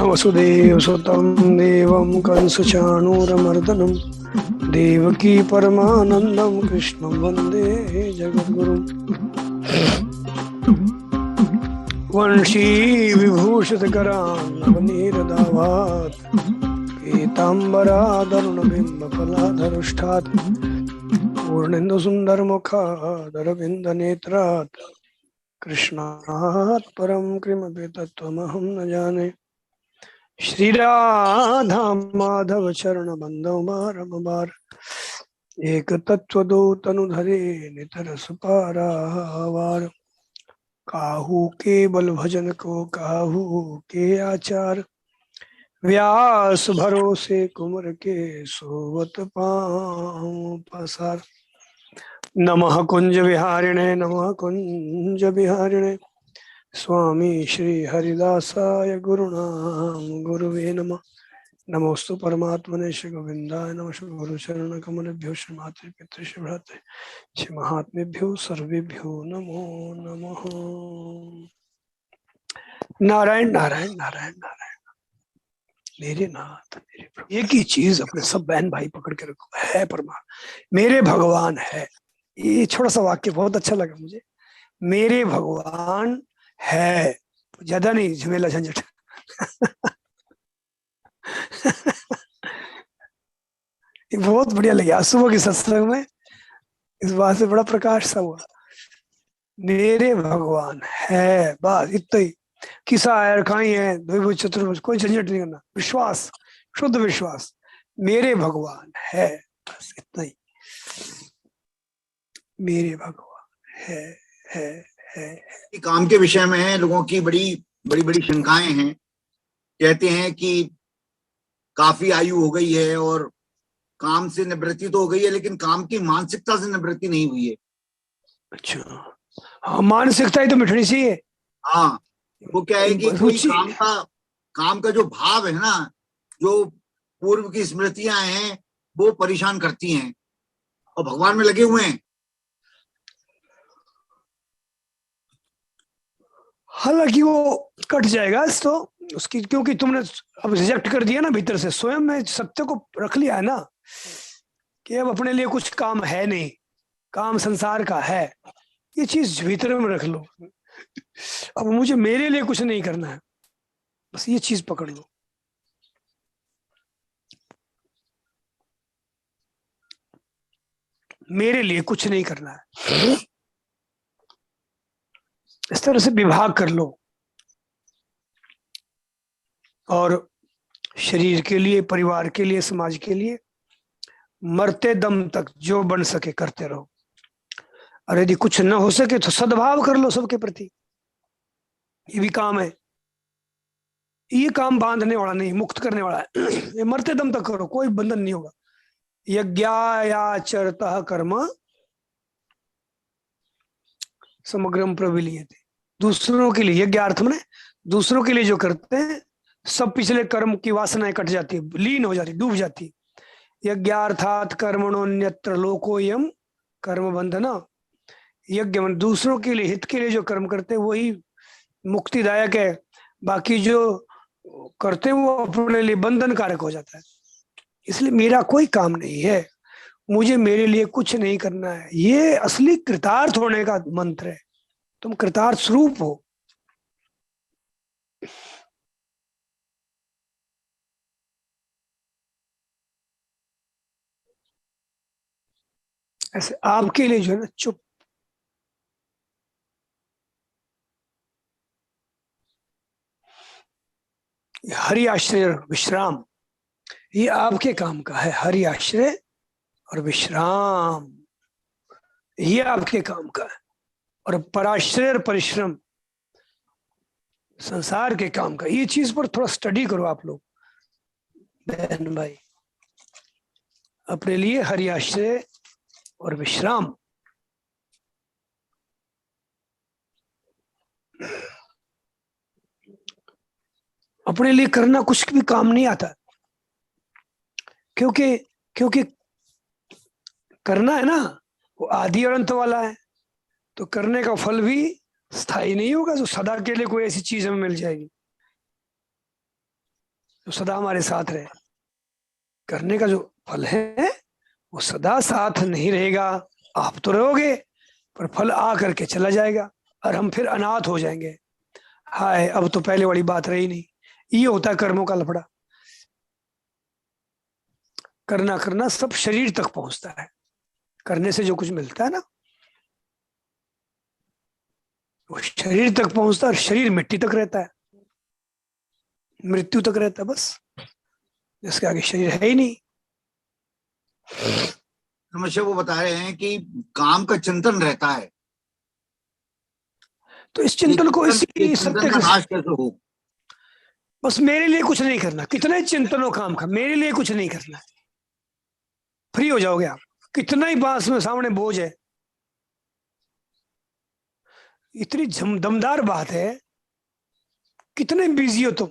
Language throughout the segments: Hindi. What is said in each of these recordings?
वसुदेवसुतं देवं कंसचाणूरमर्दनं देवकी परमानन्दं कृष्णं वन्दे जगद्गुरुं। वंशी विभूषितकरान्नवनीरदावात् पीताम्बरादरुणबिम्बफलाधरुष्ठात् पूर्णेन्दुसुन्दरमुखादरविन्दनेत्रात् कृष्णात् परं किमपि तत्त्वमहं न जाने। श्रीराधा माधव चरण बंदो बारंबार एक तत्व दो तनुधरे नितर सुपारावार। काहू के बल भजन को काहू के आचार व्यास भरोसे कुमर के सोवत पाँव पसार। नमः कुंज विहारिणे नमः कुंज विहारिणे स्वामी श्री हरिदासाय गुरुनाम गुरुवे नमः। नमोस्तु परमात्मने श्री गोविंदाय नमः। श्री गुरुचरण कमलेभ्यो श्री मातृ पितृ श्री भ्रातृ श्री महात्मेभ्यो सर्वेभ्यो नमो नमः। नारायण नारायण नारायण नारायण। मेरे नाथ मेरे प्रभु, एक ही चीज अपने सब बहन भाई पकड़ के रखो, है परमात्मा मेरे भगवान है। ये छोटा सा वाक्य बहुत अच्छा लगा मुझे। मेरे भगवान है, ज्यादा नहीं झमेला झंझट। ये बहुत बढ़िया लगा। सुबह के सत्संग में इस बात से बड़ा प्रकाश सा हुआ। मेरे भगवान है, बस इतना ही। किसा है खाई है द्विभुज चतुर्भुज, कोई झंझट नहीं करना। विश्वास, शुद्ध विश्वास, मेरे भगवान है, बस इतना ही। मेरे भगवान है है। काम के विषय में है, लोगों की बड़ी बड़ी बड़ी शंकाएं हैं। कहते हैं कि काफी आयु हो गई है और काम से निवृत्ति तो हो गई है, लेकिन काम की मानसिकता से निवृत्ति नहीं हुई है। अच्छा, हाँ, मानसिकता ही तो मिटनी चाहिए। हाँ, वो क्या है कि कोई काम का जो भाव है ना, जो पूर्व की स्मृतियां हैं, वो परेशान करती हैं और भगवान में लगे हुए हैं। हालांकि वो कट जाएगा तो उसकी, क्योंकि तुमने अब रिजेक्ट कर दिया ना भीतर से, स्वयं में सत्य को रख लिया है ना कि अब अपने लिए कुछ काम है नहीं, काम संसार का है। ये चीज भीतर में रख लो। अब मुझे मेरे लिए कुछ नहीं करना है, बस ये चीज पकड़ लो। मेरे लिए कुछ नहीं करना है, इस तरह से विभाग कर लो। और शरीर के लिए, परिवार के लिए, समाज के लिए मरते दम तक जो बन सके करते रहो। और यदि कुछ न हो सके तो सद्भाव कर लो सबके प्रति। ये भी काम है। ये काम बांधने वाला नहीं, मुक्त करने वाला है। ये मरते दम तक करो, कोई बंधन नहीं होगा। यज्ञायाचरतः कर्म समग्रम प्रविलीयते। दूसरों के लिए, यज्ञ अर्थ में दूसरों के लिए जो करते हैं, सब पिछले कर्म की वासनाएं कट जाती है, लीन हो जाती, डूब जाती। यज्ञार्थात कर्मणोन्यत्र लोकोयम कर्म बंधना। यज्ञ मन दूसरों के लिए, हित के लिए जो कर्म करते हैं वही मुक्तिदायक है। बाकी जो करते हैं वो अपने लिए बंधन कारक हो जाता है। इसलिए मेरा कोई काम नहीं है, मुझे मेरे लिए कुछ नहीं करना है। ये असली कृतार्थ होने का मंत्र है। तुम कृतार्थ स्वरूप हो। ऐसे आपके लिए जो है ना, चुप, हरि आश्रय विश्राम, ये आपके काम का है। हरि आश्रय और विश्राम ये आपके काम का है। और पराश्रय और परिश्रम संसार के काम का। ये चीज पर थोड़ा स्टडी करो आप लोग बहन भाई। अपने लिए हरि आश्रय और विश्राम। अपने लिए करना कुछ भी काम नहीं आता, क्योंकि क्योंकि करना है ना, वो आदि और अंत वाला है, तो करने का फल भी स्थायी नहीं होगा जो सदा के लिए कोई ऐसी चीज हमें मिल जाएगी जो सदा हमारे साथ रहे। करने का जो फल है वो सदा साथ नहीं रहेगा। आप तो रहोगे पर फल आ करके चला जाएगा और हम फिर अनाथ हो जाएंगे। हाय, अब तो पहले वाली बात रही नहीं। ये होता है कर्मों का लफड़ा। करना करना सब शरीर तक पहुंचता है। करने से जो कुछ मिलता है ना वो शरीर तक पहुंचता है, और शरीर मिट्टी तक रहता है, मृत्यु तक रहता है बस। इसके आगे शरीर है ही नहीं। समस्या वो बता रहे हैं कि काम का चिंतन रहता है, तो इस चिंतन को ये इसी चिंतन सत्य का के, नाश कैसे हो। बस मेरे लिए कुछ नहीं करना। कितना ही चिंतन हो काम का, मेरे लिए कुछ नहीं करना, फ्री हो जाओगे आप। कितना ही पास में सामने बोझ है, इतनी दमदार बात है, कितने बिजी हो तुम,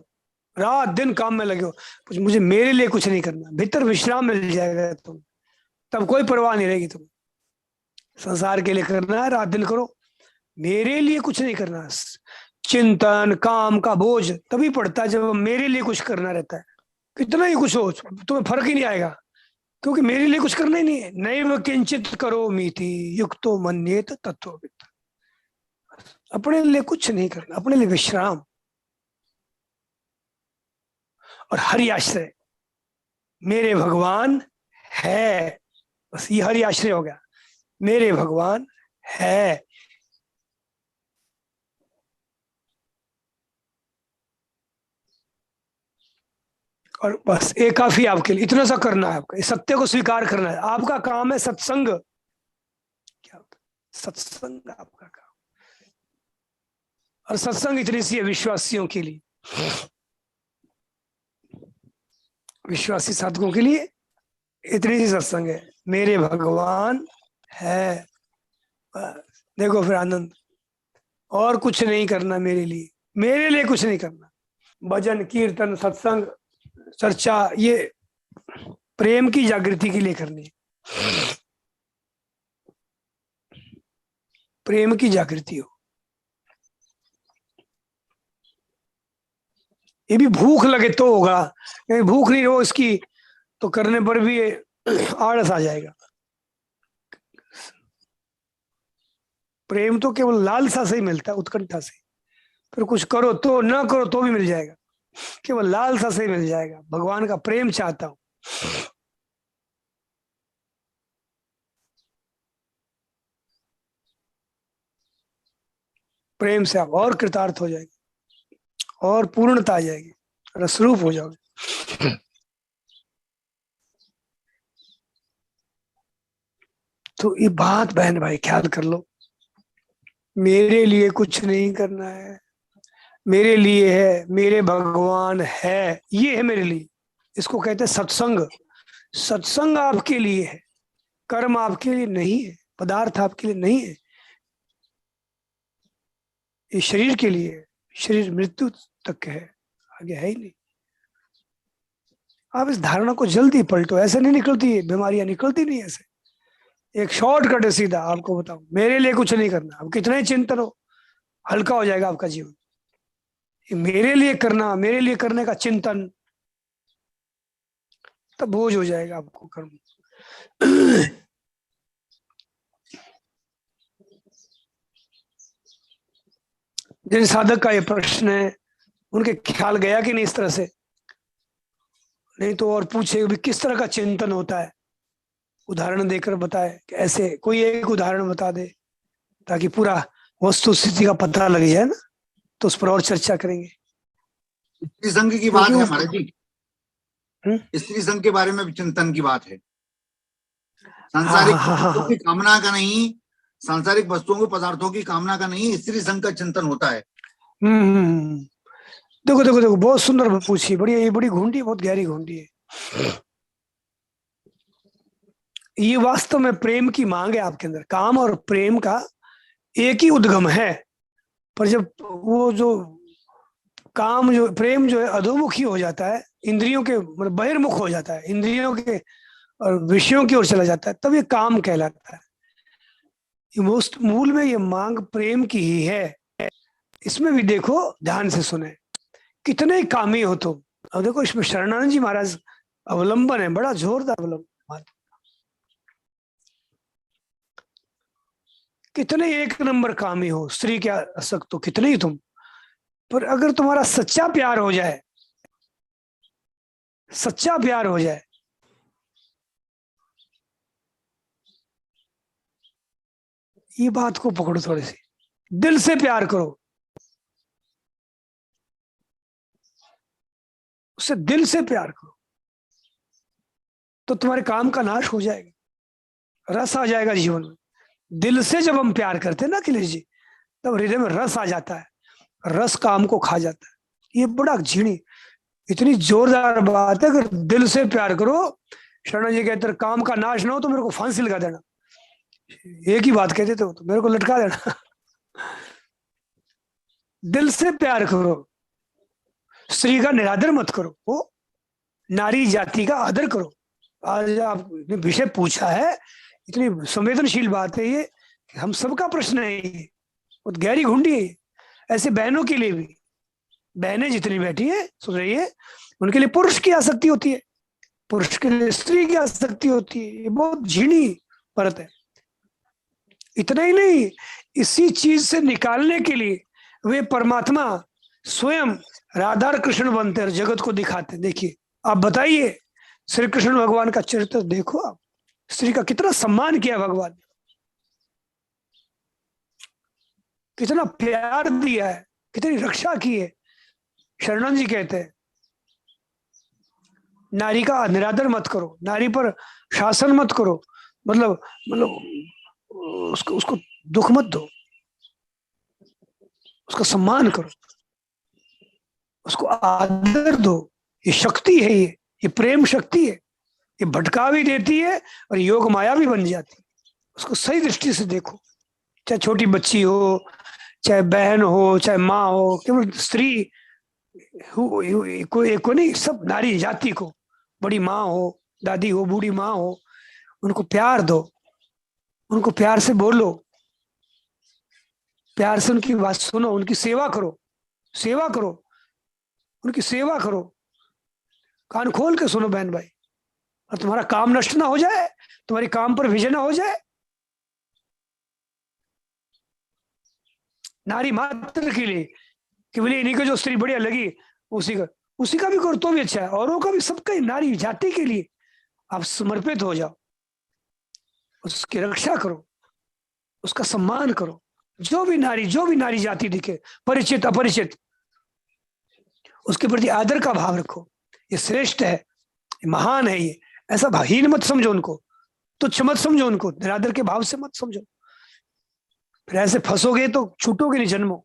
रात दिन काम में लगे हो, कुछ मुझे मेरे लिए कुछ नहीं करना, भीतर विश्राम मिल जाएगा तुम, तब कोई परवाह नहीं रहेगी तुम। संसार के लिए करना है, रात दिन करो, मेरे लिए कुछ नहीं करना। चिंतन काम का बोझ तभी पड़ता है जब मेरे लिए कुछ करना रहता है। कितना ही कुछ हो तुम्हें फर्क ही नहीं आएगा, क्योंकि मेरे लिए कुछ करना ही नहीं है। नैव किंचित करो मीति युक्तो मन्येत तत्ववित्। अपने लिए कुछ नहीं करना, अपने लिए विश्राम और हरि आश्रय। मेरे भगवान है, बस ये हरि आश्रय हो गया। मेरे भगवान है, और बस ये काफी आपके लिए। इतना सा करना है आपका, इस सत्य को स्वीकार करना है। आपका काम है सत्संग। क्या होता है सत्संग? आपका काम। और सत्संग इतनी सी है विश्वासियों के लिए, विश्वासी साधकों के लिए इतनी सी सत्संग है। मेरे भगवान है, बस देखो फिर आनंद। और कुछ नहीं करना मेरे लिए कुछ नहीं करना। भजन कीर्तन सत्संग चर्चा ये प्रेम की जागृति के लिए करनी है, प्रेम की जागृति हो। ये भी भूख लगे तो होगा, भूख नहीं हो इसकी तो करने पर भी आलस आ जाएगा। प्रेम तो केवल लालसा से ही मिलता है, उत्कंठा से। फिर कुछ करो तो ना करो तो भी मिल जाएगा, केवल लालसा से ही मिल जाएगा। भगवान का प्रेम चाहता हूं, प्रेम से आप और कृतार्थ हो जाएगी और पूर्णता आ जाएगी, रसरूप हो जाओगे। तो ये बात बहन भाई ख्याल कर लो, मेरे लिए कुछ नहीं करना है, मेरे लिए है, मेरे भगवान है, ये है मेरे लिए। इसको कहते हैं सत्संग। सत्संग आपके लिए है, कर्म आपके लिए नहीं है, पदार्थ आपके लिए नहीं है, ये शरीर के लिए है। शरीर मृत्यु तक है, आगे है ही नहीं। आप इस धारणा को जल्दी पलटो, ऐसे नहीं निकलती है बीमारियां, निकलती नहीं ऐसे। एक शॉर्टकट है सीधा, आपको बताऊं, मेरे लिए कुछ नहीं करना। अब कितना ही चिंतन हो, हल्का हो जाएगा आपका जीवन। मेरे लिए करना, मेरे लिए करने का चिंतन, तब बोझ हो जाएगा आपको कर्म। जिन साधक का ये प्रश्न है उनके ख्याल गया कि नहीं इस तरह से? नहीं तो और पूछे भी किस तरह का चिंतन होता है, उदाहरण देकर बताए कि ऐसे कोई एक उदाहरण बता दे ताकि पूरा वस्तु स्थिति का पता लग जाए ना, तो उस पर और चर्चा करेंगे। स्त्री संघ की बात है महाराज जी, स्त्री संघ के बारे में चिंतन की बात है। सांसारिक वस्तुओं की कामना का नहीं, सांसारिक वस्तुओं के पदार्थों की कामना का नहीं, स्त्री संघ का चिंतन होता है। देखो देखो देखो, बहुत सुंदर पूछी, बड़ी ये बड़ी घूंटी, बहुत गहरी घूंटी है। ये वास्तव में प्रेम की मांग है आपके अंदर। काम और प्रेम का एक ही उद्गम है, पर जब वो जो काम जो प्रेम जो है अधोमुखी हो जाता है, इंद्रियों के मतलब बहिर्मुख हो जाता है, इंद्रियों के और विषयों की ओर चला जाता है, तब ये काम कहलाता है। ये मूल में ये मांग प्रेम की ही है। इसमें भी देखो, ध्यान से सुने, कितने कामी हो तुम। अब देखो इसमें शरणानंद जी महाराज अवलंबन है, बड़ा जोरदार अवलंबन। कितने एक नंबर कामी हो, स्त्री के आसक्त हो कितने ही तुम, पर अगर तुम्हारा सच्चा प्यार हो जाए, सच्चा प्यार हो जाए, ये बात को पकड़ो थोड़ी सी, दिल से प्यार करो, उससे दिल से प्यार करो, तो तुम्हारे काम का नाश हो जाएगा, रस आ जाएगा जीवन में। दिल से जब हम प्यार करते हैं ना अखिलेश जी, तब हृदय में रस आ जाता है, रस काम को खा जाता है। ये बड़ा झीणी, इतनी जोरदार बात है। अगर दिल से प्यार करो, शरण जी कहते काम का नाश ना हो तो मेरे को फांसी लगा देना। एक ही बात कहते थे तो मेरे को लटका देना। दिल से प्यार करो, स्त्री का निरादर मत करो, वो नारी जाति का आदर करो। आज आपने विषय पूछा है, इतनी संवेदनशील बात है ये, हम सबका प्रश्न है ये, बहुत गहरी घुंडी है। ऐसे बहनों के लिए भी, बहनें जितनी बैठी है सुन रही है, उनके लिए पुरुष की आसक्ति होती है, पुरुष के लिए स्त्री की आसक्ति होती है। ये बहुत झीणी परत है। इतना ही नहीं, इसी चीज से निकालने के लिए वे परमात्मा स्वयं राधा कृष्ण बनते और जगत को दिखाते। देखिए आप बताइए, श्री कृष्ण भगवान का चरित्र देखो आप, स्त्री का कितना सम्मान किया भगवान ने, कितना प्यार दिया है, कितनी रक्षा की है। शरणन जी कहते हैं नारी का निरादर मत करो, नारी पर शासन मत करो, मतलब उसको उसको दुख मत दो, उसका सम्मान करो, उसको आदर दो। ये शक्ति है, ये प्रेम शक्ति है, ये भटका भी देती है और योग माया भी बन जाती है। उसको सही दृष्टि से देखो, चाहे छोटी बच्ची हो, चाहे बहन हो, चाहे माँ हो, केवल स्त्री को नहीं, सब नारी जाति को, बड़ी माँ हो, दादी हो, बूढ़ी माँ हो, उनको प्यार दो, उनको प्यार से बोलो, प्यार से उनकी बात सुनो, उनकी सेवा करो, सेवा करो, उनकी सेवा करो, कान खोल के सुनो बहन भाई। और तुम्हारा काम नष्ट ना हो जाए, तुम्हारी काम पर विजय ना हो जाए। नारी मात्र के लिए, केवल इन्हीं को जो स्त्री बढ़िया लगी उसी का भी करो तो भी अच्छा है, औरों का भी, सबका ही, नारी जाति के लिए आप समर्पित हो जाओ, उसकी रक्षा करो, उसका सम्मान करो। जो भी नारी जाति दिखे, परिचित अपरिचित, उसके प्रति आदर का भाव रखो। ये श्रेष्ठ है, ये महान है, ये ऐसा हीन मत समझो उनको, तुच्छ मत समझो उनको, निरादर के भाव से मत समझो, फिर ऐसे फंसोगे तो छूटोगे नहीं जन्मों।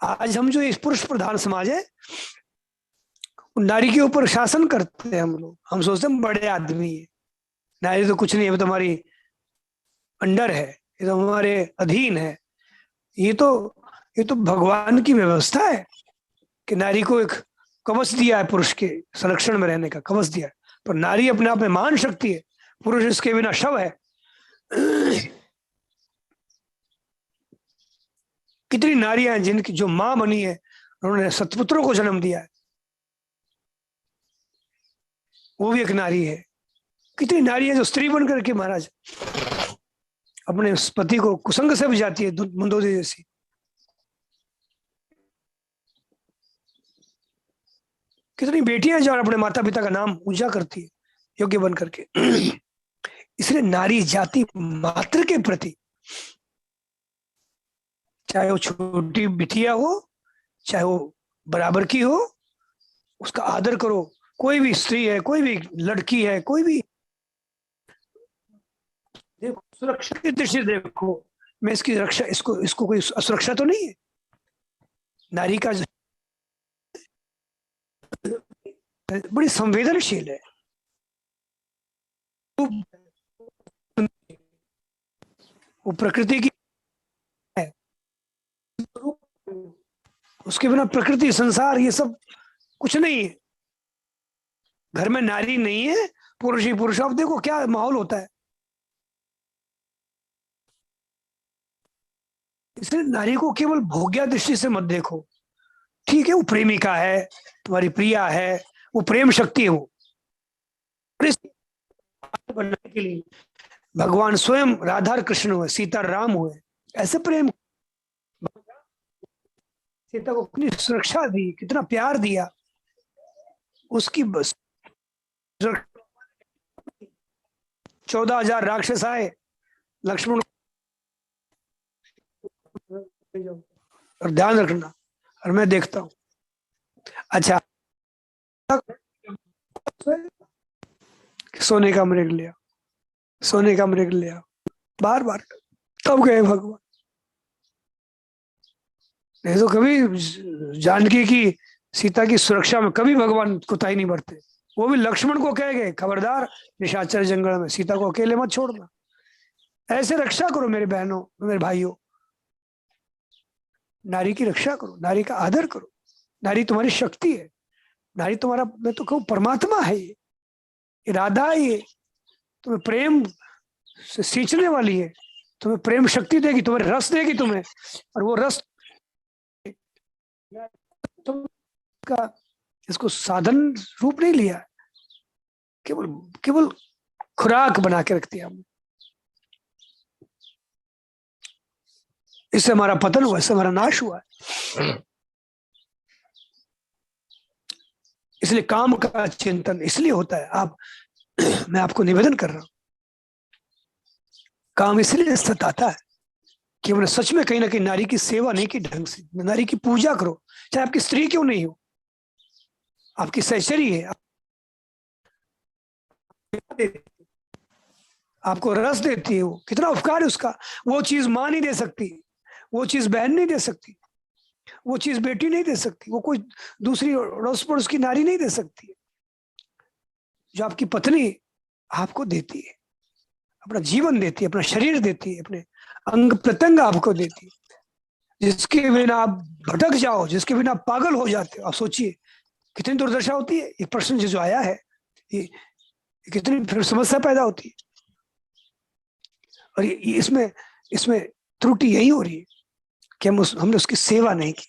आज हम जो इस पुरुष प्रधान समाज है, नारी के ऊपर शासन करते हैं हम लोग, हम सोचते हैं बड़े आदमी है, नारी तो कुछ नहीं है, तो हमारी अंडर है, ये तो हमारे अधीन है। ये तो भगवान की व्यवस्था है कि नारी को एक कवच दिया है, पुरुष के संरक्षण में रहने का कवच दिया है, पर नारी अपने आप में महान शक्ति है, पुरुष इसके बिना शव है। कितनी नारियां हैं जिनकी जो मां बनी है, उन्होंने सतपुत्रों को जन्म दिया है, वो भी एक नारी है। कितनी नारी है जो स्त्री बन करके महाराज अपने पति को कुसंग से बुझाती है, मंदोदरी जैसी। कितनी बेटियां जो अपने माता पिता का नाम ऊंचा करती है योग्य बन करके। इसलिए नारी जाति मात्र के प्रति, चाहे वो छोटी बिटिया हो, चाहे वो बराबर की हो, उसका आदर करो। कोई भी स्त्री है, कोई भी लड़की है, कोई भी, देखो सुरक्षा की दृष्टि देखो, मैं इसकी रक्षा, इसको कोई असुरक्षा तो नहीं है। नारी का बड़ी संवेदनशील है, वो प्रकृति की है, उसके बिना प्रकृति संसार ये सब कुछ नहीं है। घर में नारी नहीं है पुरुष ही पुरुष। अब देखो क्या माहौल होता है। इसलिए नारी को केवल भोग्या दृष्टि से मत देखो। ठीक है, वो प्रेमिका है, तुम्हारी प्रिया है, वो प्रेम शक्ति है, वो बनने के लिए भगवान स्वयं राधा और कृष्ण हुए, सीता राम हुए। ऐसे प्रेम, सीता को कितनी सुरक्षा दी, कितना प्यार दिया, उसकी बस 14,000 राक्षस आए, लक्ष्मण। और ध्यान रखना, और मैं देखता हूं। अच्छा, सोने का मृग लिया, सोने का मृग लिया, बार बार। तब गए भगवान। नहीं तो कभी जानकी की, सीता की सुरक्षा में कभी भगवान कोताही नहीं बरते। वो भी लक्ष्मण को कह गए, खबरदार निशाचर जंगल में सीता को अकेले मत छोड़ना, ऐसे रक्षा करो मेरे बहनों, मेरे भाइयों। नारी की रक्षा करो, नारी का आदर करो। नारी तुम्हारी शक्ति है, नारी तुम्हारा, मैं तो कहूँ परमात्मा है। ये राधा है, ये तुम्हें प्रेम से सींचने वाली है, तुम्हें प्रेम शक्ति देगी, तुम्हें रस देगी तुम्हें। और वो रस तुम का इसको साधन रूप नहीं लिया, केवल केवल खुराक बना के रख दिया हमने। इससे हमारा पतन हुआ, इससे हमारा नाश हुआ। इसलिए काम का चिंतन इसलिए होता है। आप मैं आपको निवेदन कर रहा हूं, काम इसलिए सताता है कि हमने सच में कहीं ना कहीं नारी की सेवा नहीं की ढंग से। नारी की पूजा करो, चाहे आपकी स्त्री क्यों नहीं हो, आपकी सहचरी है, आपको रस देती है, वो कितना उपकार है उसका। वो चीज माँ नहीं दे सकती, वो चीज बहन नहीं दे सकती, वो चीज बेटी नहीं दे सकती, वो कोई दूसरी अड़ोस पड़ोस की नारी नहीं दे सकती। जो आपकी पत्नी आपको देती है, अपना जीवन देती है, अपना शरीर देती है, अपने अंग प्रत्यंग आपको देती है, जिसके बिना आप भटक जाओ, जिसके बिना आप पागल हो जाते हो। आप सोचिए कितनी दुर्दशा होती है। ये प्रश्न जो आया है, ये कितनी फिर समस्या पैदा होती है। और ये इसमें इसमें त्रुटि यही हो रही है कि हमने उसकी सेवा नहीं की,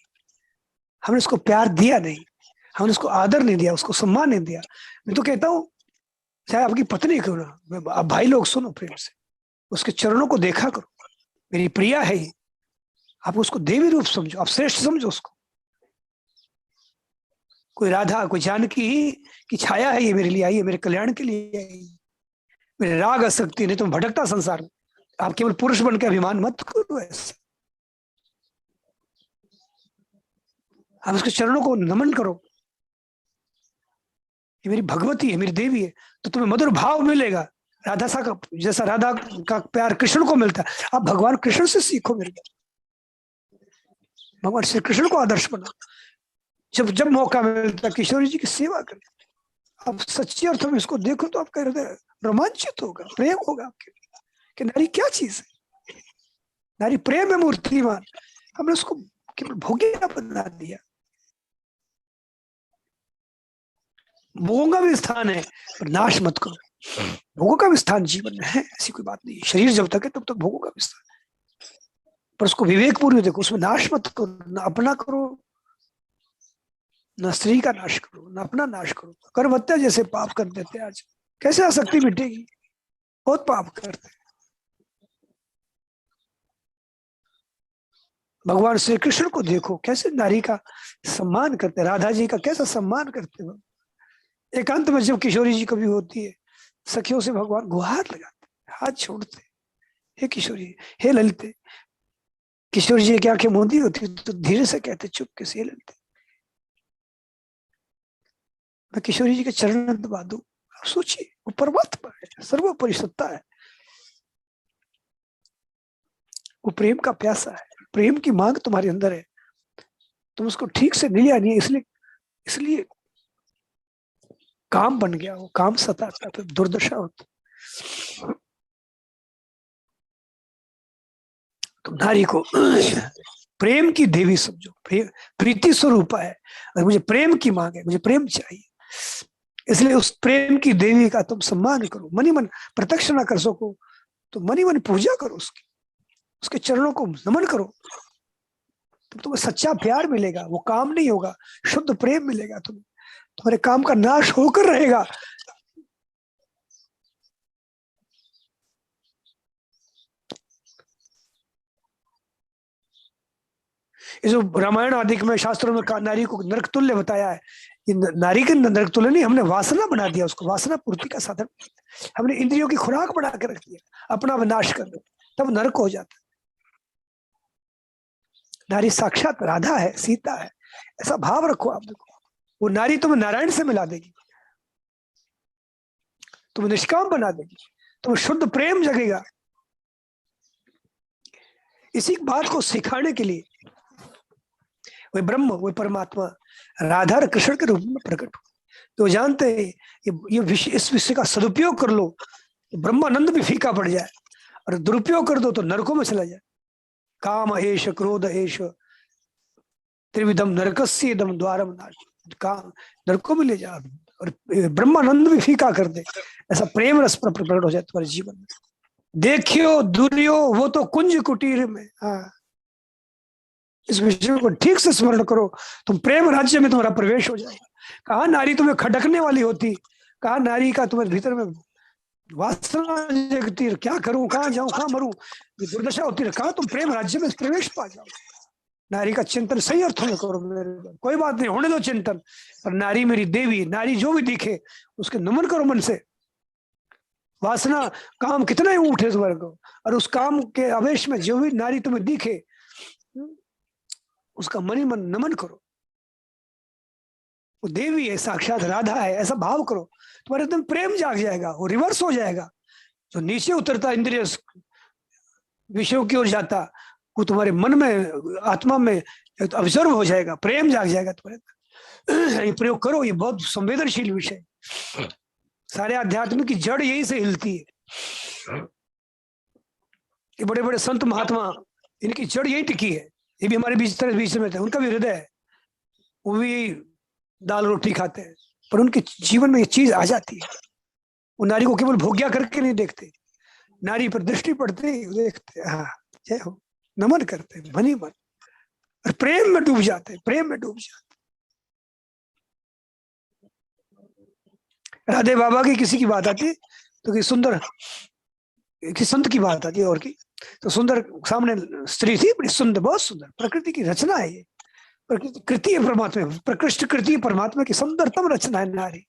हमने उसको प्यार दिया नहीं, हमने उसको आदर नहीं दिया, उसको सम्मान नहीं दिया। मैं तो कहता हूँ, चाहे आपकी पत्नी क्यों ना, आप भाई लोग सुनो प्रेम से, उसके चरणों को देखा करो। मेरी प्रिया है ये, आप उसको देवी रूप समझो, आप श्रेष्ठ समझो उसको। कोई राधा, कोई जानकी की छाया है ये, मेरे लिए आई है, मेरे कल्याण के लिए आई है, मेरे राग आसक्ति, नहीं तो भटकता संसार में। आप केवल पुरुष बन के अभिमान मत करो ऐसा। आप उसके चरणों को नमन करो, ये मेरी भगवती है, मेरी देवी है, तो तुम्हें मधुर भाव मिलेगा। राधा सा का, जैसा राधा का प्यार कृष्ण को मिलता है, आप भगवान कृष्ण से सीखो। मेरे भगवान श्री कृष्ण को आदर्श बनाओ। जब जब मौका मिलता है किशोरी जी की सेवा करें। आप सच्ची अर्थ में इसको देखो तो आपका हृदय रोमांचित होगा, प्रेम होगा आपके कि नारी क्या चीज है। नारी प्रेम है मूर्तिमान, हमने उसको केवल भोग्य बना दिया। भोगों का भी स्थान है, पर नाश मत करो। भोगों का भी स्थान जीवन में है, ऐसी कोई बात नहीं। शरीर जब तक है तब तक भोगों का भी स्थान, पर उसको विवेक पूर्वक देखो, उसमें नाश मत करो। ना अपना करो, न स्त्री का नाश करो, न अपना नाश करो। कर्महत्या जैसे पाप कर देते आज, कैसे आसक्ति मिटेगी? बहुत पाप करते। भगवान श्री कृष्ण को देखो कैसे नारी का सम्मान करते, राधा जी का कैसा सम्मान करते हो। एकांत में जब किशोरी जी कभी होती है, सखियों से भगवान गुहार लगाते, हाथ छोड़ते, हे किशोरी, हे ललिते। किशोरी जी की आंखें मूंदी होती तो धीरे से कहते, चुपके से, हे ललिते मैं किशोरी जी के चरण दबा दूं। आप सोचिए, वो परमात्मा है, सर्वोपरि सत्ता है, वो प्रेम का प्यासा है, प्रेम की मांग तुम्हारे अंदर है, तुम उसको ठीक से नहीं लिया नहीं है, इसलिए इसलिए काम बन गया, वो काम सताता तो दुर्दशा होती। तो नारी को प्रेम की देवी समझो, प्रीति स्वरूपा है। और मुझे प्रेम की मांग है, मुझे प्रेम चाहिए, इसलिए उस प्रेम की देवी का तुम सम्मान करो, मनी मन प्रत्यक्ष ना कर सको तो मनी मन पूजा करो उसकी, उसके चरणों को नमन करो, तो तुम्हें सच्चा प्यार मिलेगा, वो काम नहीं होगा, शुद्ध प्रेम मिलेगा तुम्हें, तुम्हारे काम का नाश होकर रहेगा। ये जो रामायण आदि में शास्त्रों में नारी को नरक तुल्य बताया है, ये नारी के नरक तुल्य नहीं, हमने वासना बना दिया उसको, वासना पूर्ति का साधन हमने इंद्रियों की खुराक बना के रख दिया, अपना विनाश कर दो, तब नरक हो जाता है। नारी साक्षात राधा है, सीता है, ऐसा भाव रखो आप। देखो वो नारी तुम्हें नारायण से मिला देगी, तुम्हें निष्काम बना देगी, तुम्हें शुद्ध प्रेम जगेगा। इसी बात को सिखाने के लिए वह ब्रह्म, वह परमात्मा राधा और कृष्ण के रूप में प्रकट हुआ। तो जानते हैं इस विषय का सदुपयोग कर लो तो ब्रह्मानंद भी फीका पड़ जाए, और दुरुपयोग कर दो तो नरकों में चला जाए। काम एष क्रोध एष त्रिविधम नरकस्य इदम द्वारम, काम नरकों में ले जा, और ब्रह्मानंद भी फीका कर दे। ऐसा प्रेम रस पर प्रकट हो जाए तुम्हारे जीवन में। देखियो दुर्यो वो तो कुंज कुटीर में, हाँ इस विषय को ठीक से स्मरण करो, तुम प्रेम राज्य में तुम्हारा प्रवेश हो जाएगा। कहा नारी तुम्हें खटकने वाली होती, कहा नारी का तुम्हारे भीतर में वासना जगती, क्या करूं, कहाँ जाऊं, कहाँ मरूं, दुर्दशा होती है, कहा तुम प्रेम राज्य में प्रवेश पा जाओ। नारी का चिंतन सही अर्थों में करो मेरे, कोई बात नहीं, होने दो चिंतन, पर नारी मेरी देवी, नारी जो भी दिखे उसके नमन करो मन से। वासना काम कितना ही उठे तुम्हारे को, और उस काम के आवेश में जो भी नारी तुम्हें दिखे उसका मनी मन नमन करो। वो देवी है, साक्षात राधा है, ऐसा भाव करो, तुम्हारे एकदम प्रेम जाग जाएगा, वो रिवर्स हो जाएगा। जो नीचे उतरता इंद्रिय विषयों की ओर जाता, वो तुम्हारे मन में, आत्मा में ऑब्जर्व हो जाएगा, प्रेम जाग जाएगा तुम्हारे। ये प्रयोग करो, ये बहुत संवेदनशील विषय, सारे आध्यात्म की जड़ यही से हिलती है। ये बड़े बड़े संत महात्मा, इनकी जड़ यही टिकी है। ये भी हमारे बीच में थे, उनका भी हृदय है, वो भी दाल रोटी खाते हैं, पर उनके जीवन में ये चीज आ जाती है। वो नारी को केवल भोग्या करके नहीं देखते, नारी पर दृष्टि पड़ते ही देखते, हाँ जय हो, नमन करते मनी मन, और प्रेम में डूब जाते, प्रेम में डूब जाते। राधे बाबा की किसी की बात आती तो कि सुंदर कि संत की बात आती है, और की तो सुंदर सामने स्त्री थी, बड़ी सुंदर, बहुत सुंदर, प्रकृति की रचना है ये, प्रकृति कृति है परमात्मा, प्रकृष्ट कृति है परमात्मा की, सुंदरतम रचना है नारी।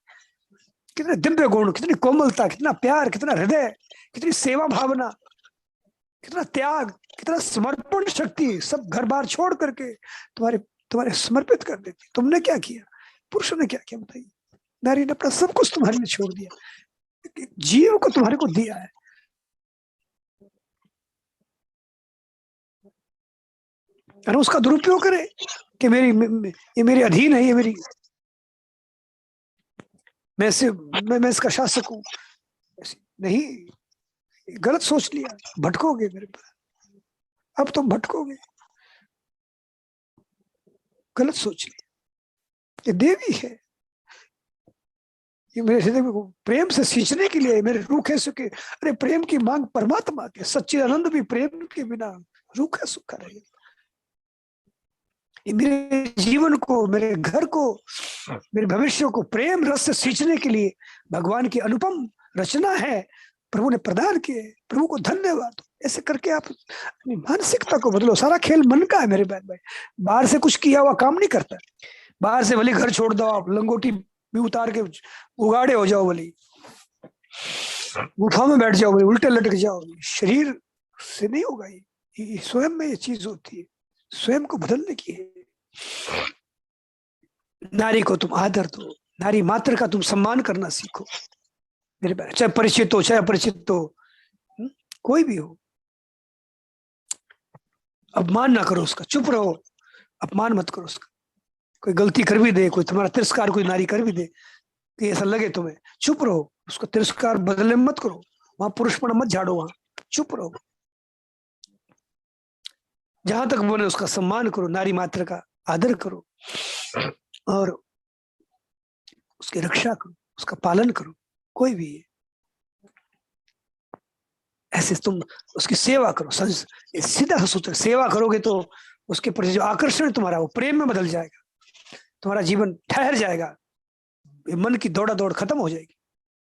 कितने दिव्य गुण, कितनी कोमलता, कितना प्यार, कितना हृदय, कितनी सेवा भावना, कितना त्याग, कितना समर्पण शक्ति, सब घर बार छोड़ करके तुम्हारे समर्पित कर देती। तुमने क्या किया, पुरुष ने क्या किया बताइए? नारी ने अपना सब कुछ तुम्हारे लिए छोड़ दिया, जीव को तुम्हारे को दिया है। और उसका दुरुपयोग करे कि ये मेरे अधीन है, ये मेरी, मैं इसका शासक हूं, नहीं, गलत सोच लिया, भटकोगे मेरे पर, अब तुम भटकोगे, गलत सोच लिया। ये देवी है, ये मेरे हृदय को प्रेम से सींचने के लिए, मेरे रूखे सूखे, अरे प्रेम की मांग परमात्मा के, सच्चिदानंद भी प्रेम के बिना रूखा सूखा रहेगा। ये मेरे जीवन को, मेरे घर को, मेरे भविष्य को प्रेम रस से सींचने के लिए भगवान की अनुपम रचना है, प्रभु ने प्रदान किए, प्रभु को धन्यवाद। ऐसे करके आप अपनी मानसिकता को बदलो। सारा खेल मन का है मेरे बहन भाई, बाहर से कुछ किया हुआ काम नहीं करता। बाहर से भले घर छोड़ दो आप, लंगोटी भी उतार के उगाड़े हो जाओ, भले गुफा में बैठ जाओ, भले उल्टे लटक जाओ, शरीर से नहीं होगा। ये स्वयं में ये चीज होती है, स्वयं को बदलने की है। नारी को तुम आदर दो, नारी मात्र का तुम सम्मान करना सीखो मेरे बहन, चाहे परिचित हो चाहे अपरिचित हो, कोई भी हो, अपमान ना करो उसका, चुप रहो, अपमान मत करो उसका। कोई गलती कर भी दे, कोई तुम्हारा तिरस्कार कोई नारी कर भी दे कि ऐसा लगे तुम्हें, चुप रहो, उसको तिरस्कार बदले मत करो, वहां पुरुषपण मत झाड़ो, वहां चुप रहो, जहां तक बने उसका सम्मान करो, नारी मात्र का आदर करो और उसकी रक्षा करो। उसका पालन करो, कोई भी है ऐसे तुम उसकी सेवा करो। सीधा सूत्र, सेवा करोगे तो उसके प्रति जो आकर्षण तुम्हारा वो प्रेम में बदल जाएगा, तुम्हारा जीवन ठहर जाएगा, मन की दौड़ा दौड़ खत्म हो जाएगी,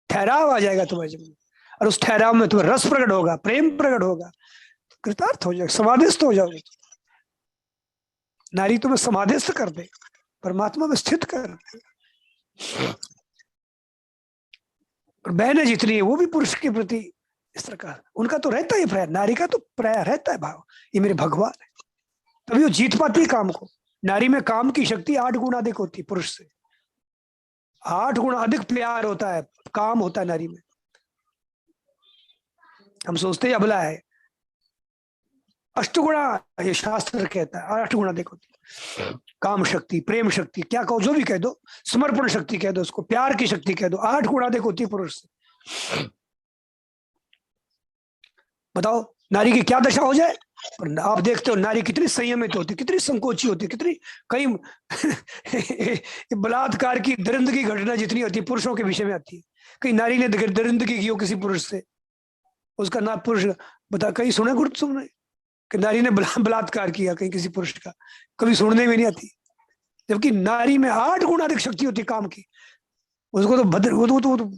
ठहराव आ जाएगा तुम्हारे जीवन में, और उस ठहराव में तुम्हें रस प्रकट होगा, प्रेम प्रकट होगा, कृतार्थ हो जाएगा, समाधिस्थ हो जाओगे। नारी तुम्हें समाधिस्थ कर दे, परमात्मा में स्थित कर दे। और बहनें जितनी है वो भी पुरुष के प्रति इस तरह का, उनका तो रहता ही प्राय, नारी का तो प्राय रहता है भाव, ये मेरे भगवान है, तभी वो जीत पाती है काम को। नारी में काम की शक्ति 8 गुना अधिक होती है पुरुष से, 8 गुना अधिक प्यार होता है, काम होता है नारी में। हम सोचते हैं अबला है, 8 गुना ये शास्त्र कहता है, 8 गुना अधिक होती है काम शक्ति, प्रेम शक्ति, क्या कहो जो भी कह दो, समर्पण शक्ति कह दो, उसको प्यार की शक्ति कह दो, 8 गुना अधिक होती है पुरुष से। बताओ नारी की क्या दशा हो जाए। पर आप देखते हो नारी कितनी संयमित होती, कितनी संकोची होती, कितनी कई बलात्कार की दरिंदगी घटना जितनी होती है पुरुषों के विषय में आती है। कहीं नारी ने दरिंदगी की हो किसी पुरुष से, उसका ना पुरुष बता, कहीं सुने गुरुत सुने कि नारी ने बलात्कार किया कहीं किसी पुरुष का, कभी सुनने में नहीं आती। जबकि नारी में 8 गुना अधिक शक्ति होती काम की, उसको तो भद्र वो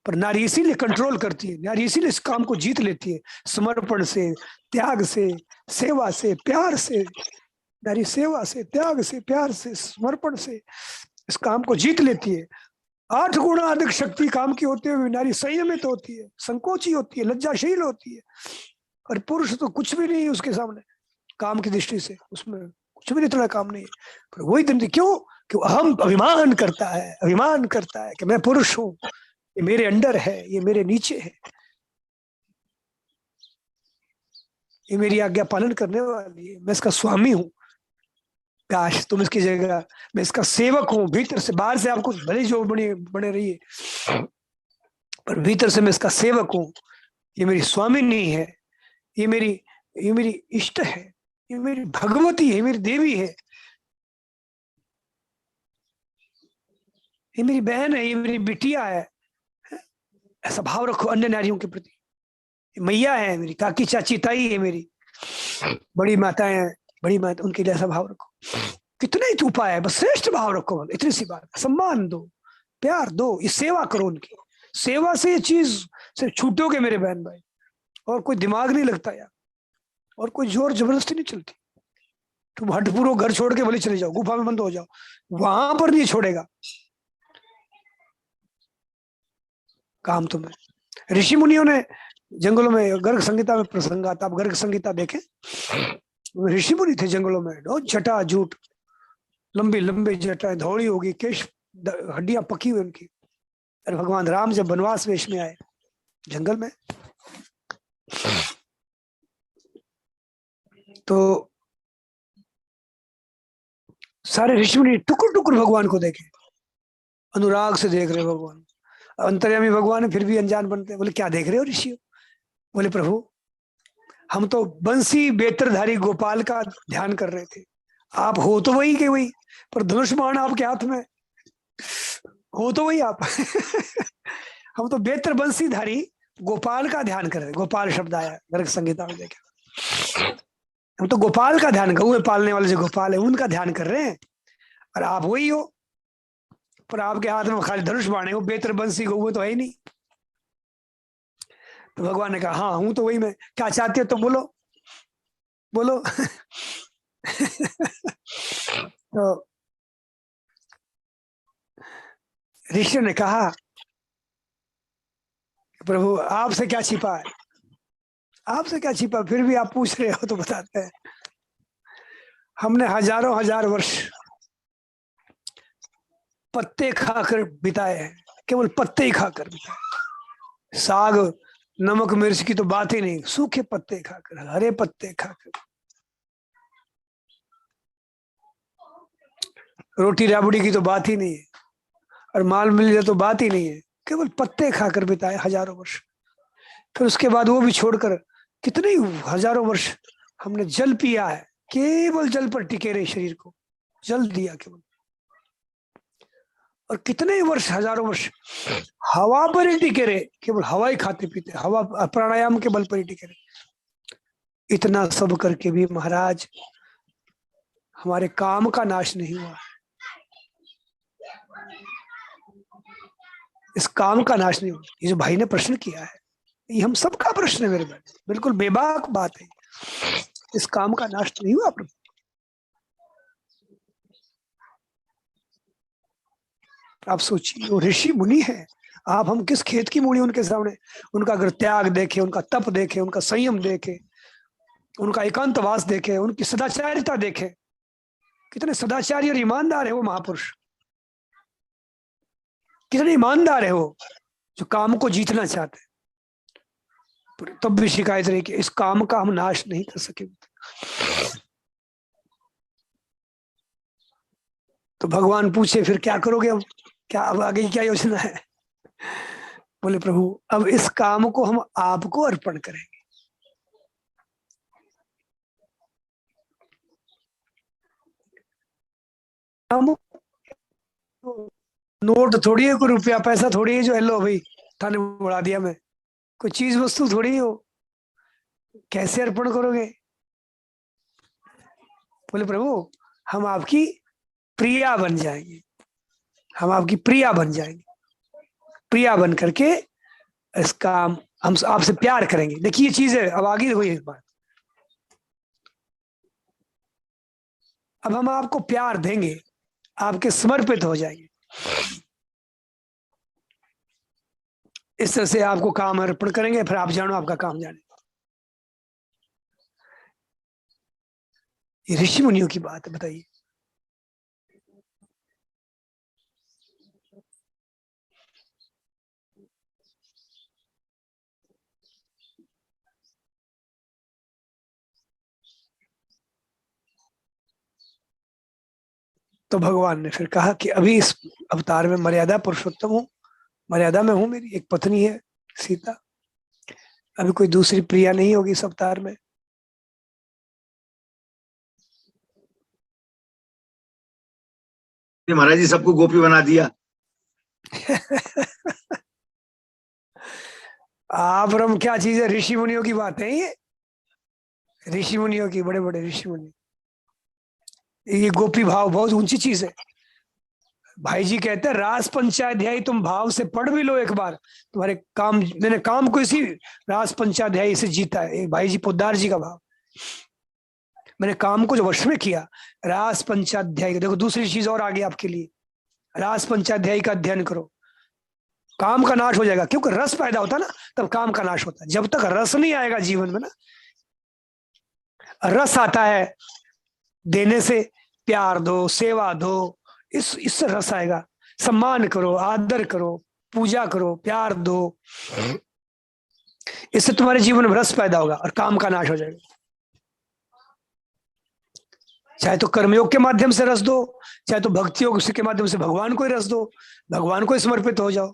पर नारी इसीलिए कंट्रोल करती है, नारी इसीलिए इस काम को जीत लेती है, समर्पण से, त्याग से, सेवा से, प्यार से। नारी सेवा से, त्याग से, प्यार से, समर्पण से इस काम को जीत लेती है। 8 गुना अधिक शक्ति काम की होते हुए नारी संयमित होती है, संकोची होती है, लज्जाशील होती है। और पुरुष तो कुछ भी नहीं है उसके सामने काम की दृष्टि से, उसमें कुछ भी इतना काम नहीं है। पर वही दिन क्यों अहम अभिमान करता है, अभिमान करता है कि मैं पुरुष हूं, ये मेरे अंडर है, ये मेरे नीचे है, ये मेरी आज्ञा पालन करने वाली है, मैं इसका स्वामी हूं। काश तुम इसकी जगह मैं इसका सेवक हूं, भीतर से, बाहर से आपको भले जो बने रहिए, पर भीतर से मैं इसका सेवक हूं। ये मेरी स्वामी नहीं है, ये मेरी इष्ट है, ये मेरी भगवती है, मेरी देवी है, ये मेरी बहन है, ये मेरी बिटिया है। ऐसा भाव रखो अन्य नारियों के प्रति। मैया है मेरी, काकी चाची ताई है मेरी, बड़ी माताएं हैं, बड़ी माता, उनके लिए ऐसा भाव रखो। कितना ही उपाय है, बस श्रेष्ठ भाव रखो, इतनी सी बात। सम्मान दो, प्यार दो, ये सेवा करो उनकी। सेवा से ये चीज से छूटोगे मेरे बहन भाई, और कोई दिमाग नहीं लगता यार, और कोई जोर जबरदस्ती नहीं चलती। तुम हटपुरो घर छोड़ के भले चले जाओ, गुफा में बंद हो जाओ, वहां पर नहीं छोड़ेगा काम तुम्हें। ऋषि मुनियों ने जंगलों में, गर्ग संहिता में प्रसंग आता, आप गर्ग संहिता देखें, ऋषि मुनि थे जंगलों में, जटा जूट, लंबी लंबी जटाएं, धौड़ी होगी, केश, हड्डियां पकी हुई उनकी। अरे भगवान राम जब वनवास वेश में आए जंगल में, तो सारे ऋषि मुनि टुकुर टुकुर भगवान को देखे, अनुराग से देख रहे भगवान। अंतर्यामी भगवान है फिर भी अनजान बनते। बोले क्या देख रहे हो ऋषि? बोले प्रभु हम तो बंसी बेत्रधारी गोपाल का ध्यान कर रहे थे, आप हो तो वही के वही, पर धनुष बाण आपके हाथ में हो तो वही आप हम तो बेत्र बंसीधारी गोपाल का ध्यान कर रहे हैं। गोपाल शब्द आया गर्ग संहिता में, देखे, हम तो गोपाल का ध्यान, गऊ पालने वाले जो गोपाल है उनका ध्यान कर रहे हैं, और आप वही हो, पर आपके हाथ में खाली धनुष बाण है, वो बेत्र बंसी गऊ तो है ही नहीं। तो भगवान ने कहा हाँ हूं तो वही मैं, क्या चाहते हो तो बोलो बोलो तो ऋषि ने कहा प्रभु आपसे क्या छिपा है, आपसे क्या छिपा, फिर भी आप पूछ रहे हो तो बताते हैं। हमने हजारों हजार वर्ष पत्ते खाकर बिताए हैं, केवल पत्ते ही खाकर बिताए। साग नमक मिर्च की तो बात ही नहीं, सूखे पत्ते खाकर, हरे पत्ते खाकर, रोटी राबड़ी की तो बात ही नहीं है, और माल मिल जाए तो बात ही नहीं है, केवल पत्ते खाकर बिताए हजारों वर्ष। फिर उसके बाद वो भी छोड़कर कितने हजारों वर्ष हमने जल पिया है, केवल जल पर टिके रहे शरीर को, जल दिया केवल। और कितने वर्ष, हजारों वर्ष हवा पर ही टिके रहे, केवल हवा ही खाते पीते, हवा प्राणायाम के बल पर ही टिके रहे। इतना सब करके भी महाराज हमारे काम का नाश नहीं हुआ। इस काम का नाश नहीं हुआ। ये जो भाई ने प्रश्न किया है, ये हम सबका प्रश्न है मेरे भाई, बिल्कुल बेबाक बात है। इस काम का नाश नहीं हुआ प्रभु। आप सोचिए, वो ऋषि मुनि है, आप हम किस खेत की मूली उनके सामने। उनका अगर त्याग देखे, उनका तप देखे, उनका संयम देखे, उनका एकांतवास देखे, उनकी सदाचारिता देखे, कितने सदाचारी और ईमानदार है वो महापुरुष। कितने ईमानदार है वो, जो काम को जीतना चाहते हैं। तब भी शिकायत रही कि इस काम का हम नाश नहीं कर सके। तो भगवान पूछे फिर क्या करोगे, अब क्या, अब आगे की क्या योजना है। बोले प्रभु अब इस काम को हम आपको अर्पण करेंगे। हम नोट थोड़ी है, कोई रुपया पैसा थोड़ी है जो हेलो भाई थाने उड़ा दिया मैं, कोई चीज वस्तु थोड़ी हो, कैसे अर्पण करोगे। बोले प्रभु हम आपकी प्रिया बन जाएंगे, हम आपकी प्रिया बन जाएंगे, प्रिया बन करके इस काम हम आपसे प्यार करेंगे। देखिए चीज है, अब आगे हुई एक बात, अब हम आपको प्यार देंगे, आपके समर्पित हो जाएंगे। इस तरह से आपको काम अर्पण करेंगे, फिर आप जानो आपका काम जाने। ये ऋषि मुनियों की बात है, बताइए। तो भगवान ने फिर कहा कि अभी इस अवतार में मर्यादा पुरुषोत्तम हूं, मर्यादा में हूं, मेरी एक पत्नी है सीता, अभी कोई दूसरी प्रिया नहीं होगी इस अवतार में। महाराज जी सबको गोपी बना दिया। आप रम क्या चीज है, ऋषि मुनियों की बात है ये, ऋषि मुनियों की, बड़े बड़े ऋषि मुनि। ये गोपी भाव बहुत ऊंची चीज है। भाई जी कहते हैं रास पंचाध्यायी तुम भाव से पढ़ भी लो एक बार, तुम्हारे काम, मैंने काम को इसी रास पंचाध्यायी से जीता है। एक भाई जी पोद्दार जी का भाव, मैंने काम को जो वश में किया, रास पंचाध्यायी। देखो दूसरी चीज और आगे आपके लिए, रास पंचाध्यायी का अध्ययन करो, काम का नाश हो जाएगा। क्योंकि रस पैदा होता है ना, तब काम का नाश होता है। जब तक रस नहीं आएगा जीवन में ना, रस आता है देने से, प्यार दो, सेवा दो, इससे रस आएगा। सम्मान करो, आदर करो, पूजा करो, प्यार दो, इससे तुम्हारे जीवन में रस पैदा होगा और काम का नाश हो जाएगा। चाहे तो कर्मयोग के माध्यम से रस दो, चाहे तो भक्ति योग के माध्यम से भगवान को ही रस दो, भगवान को ही समर्पित हो जाओ।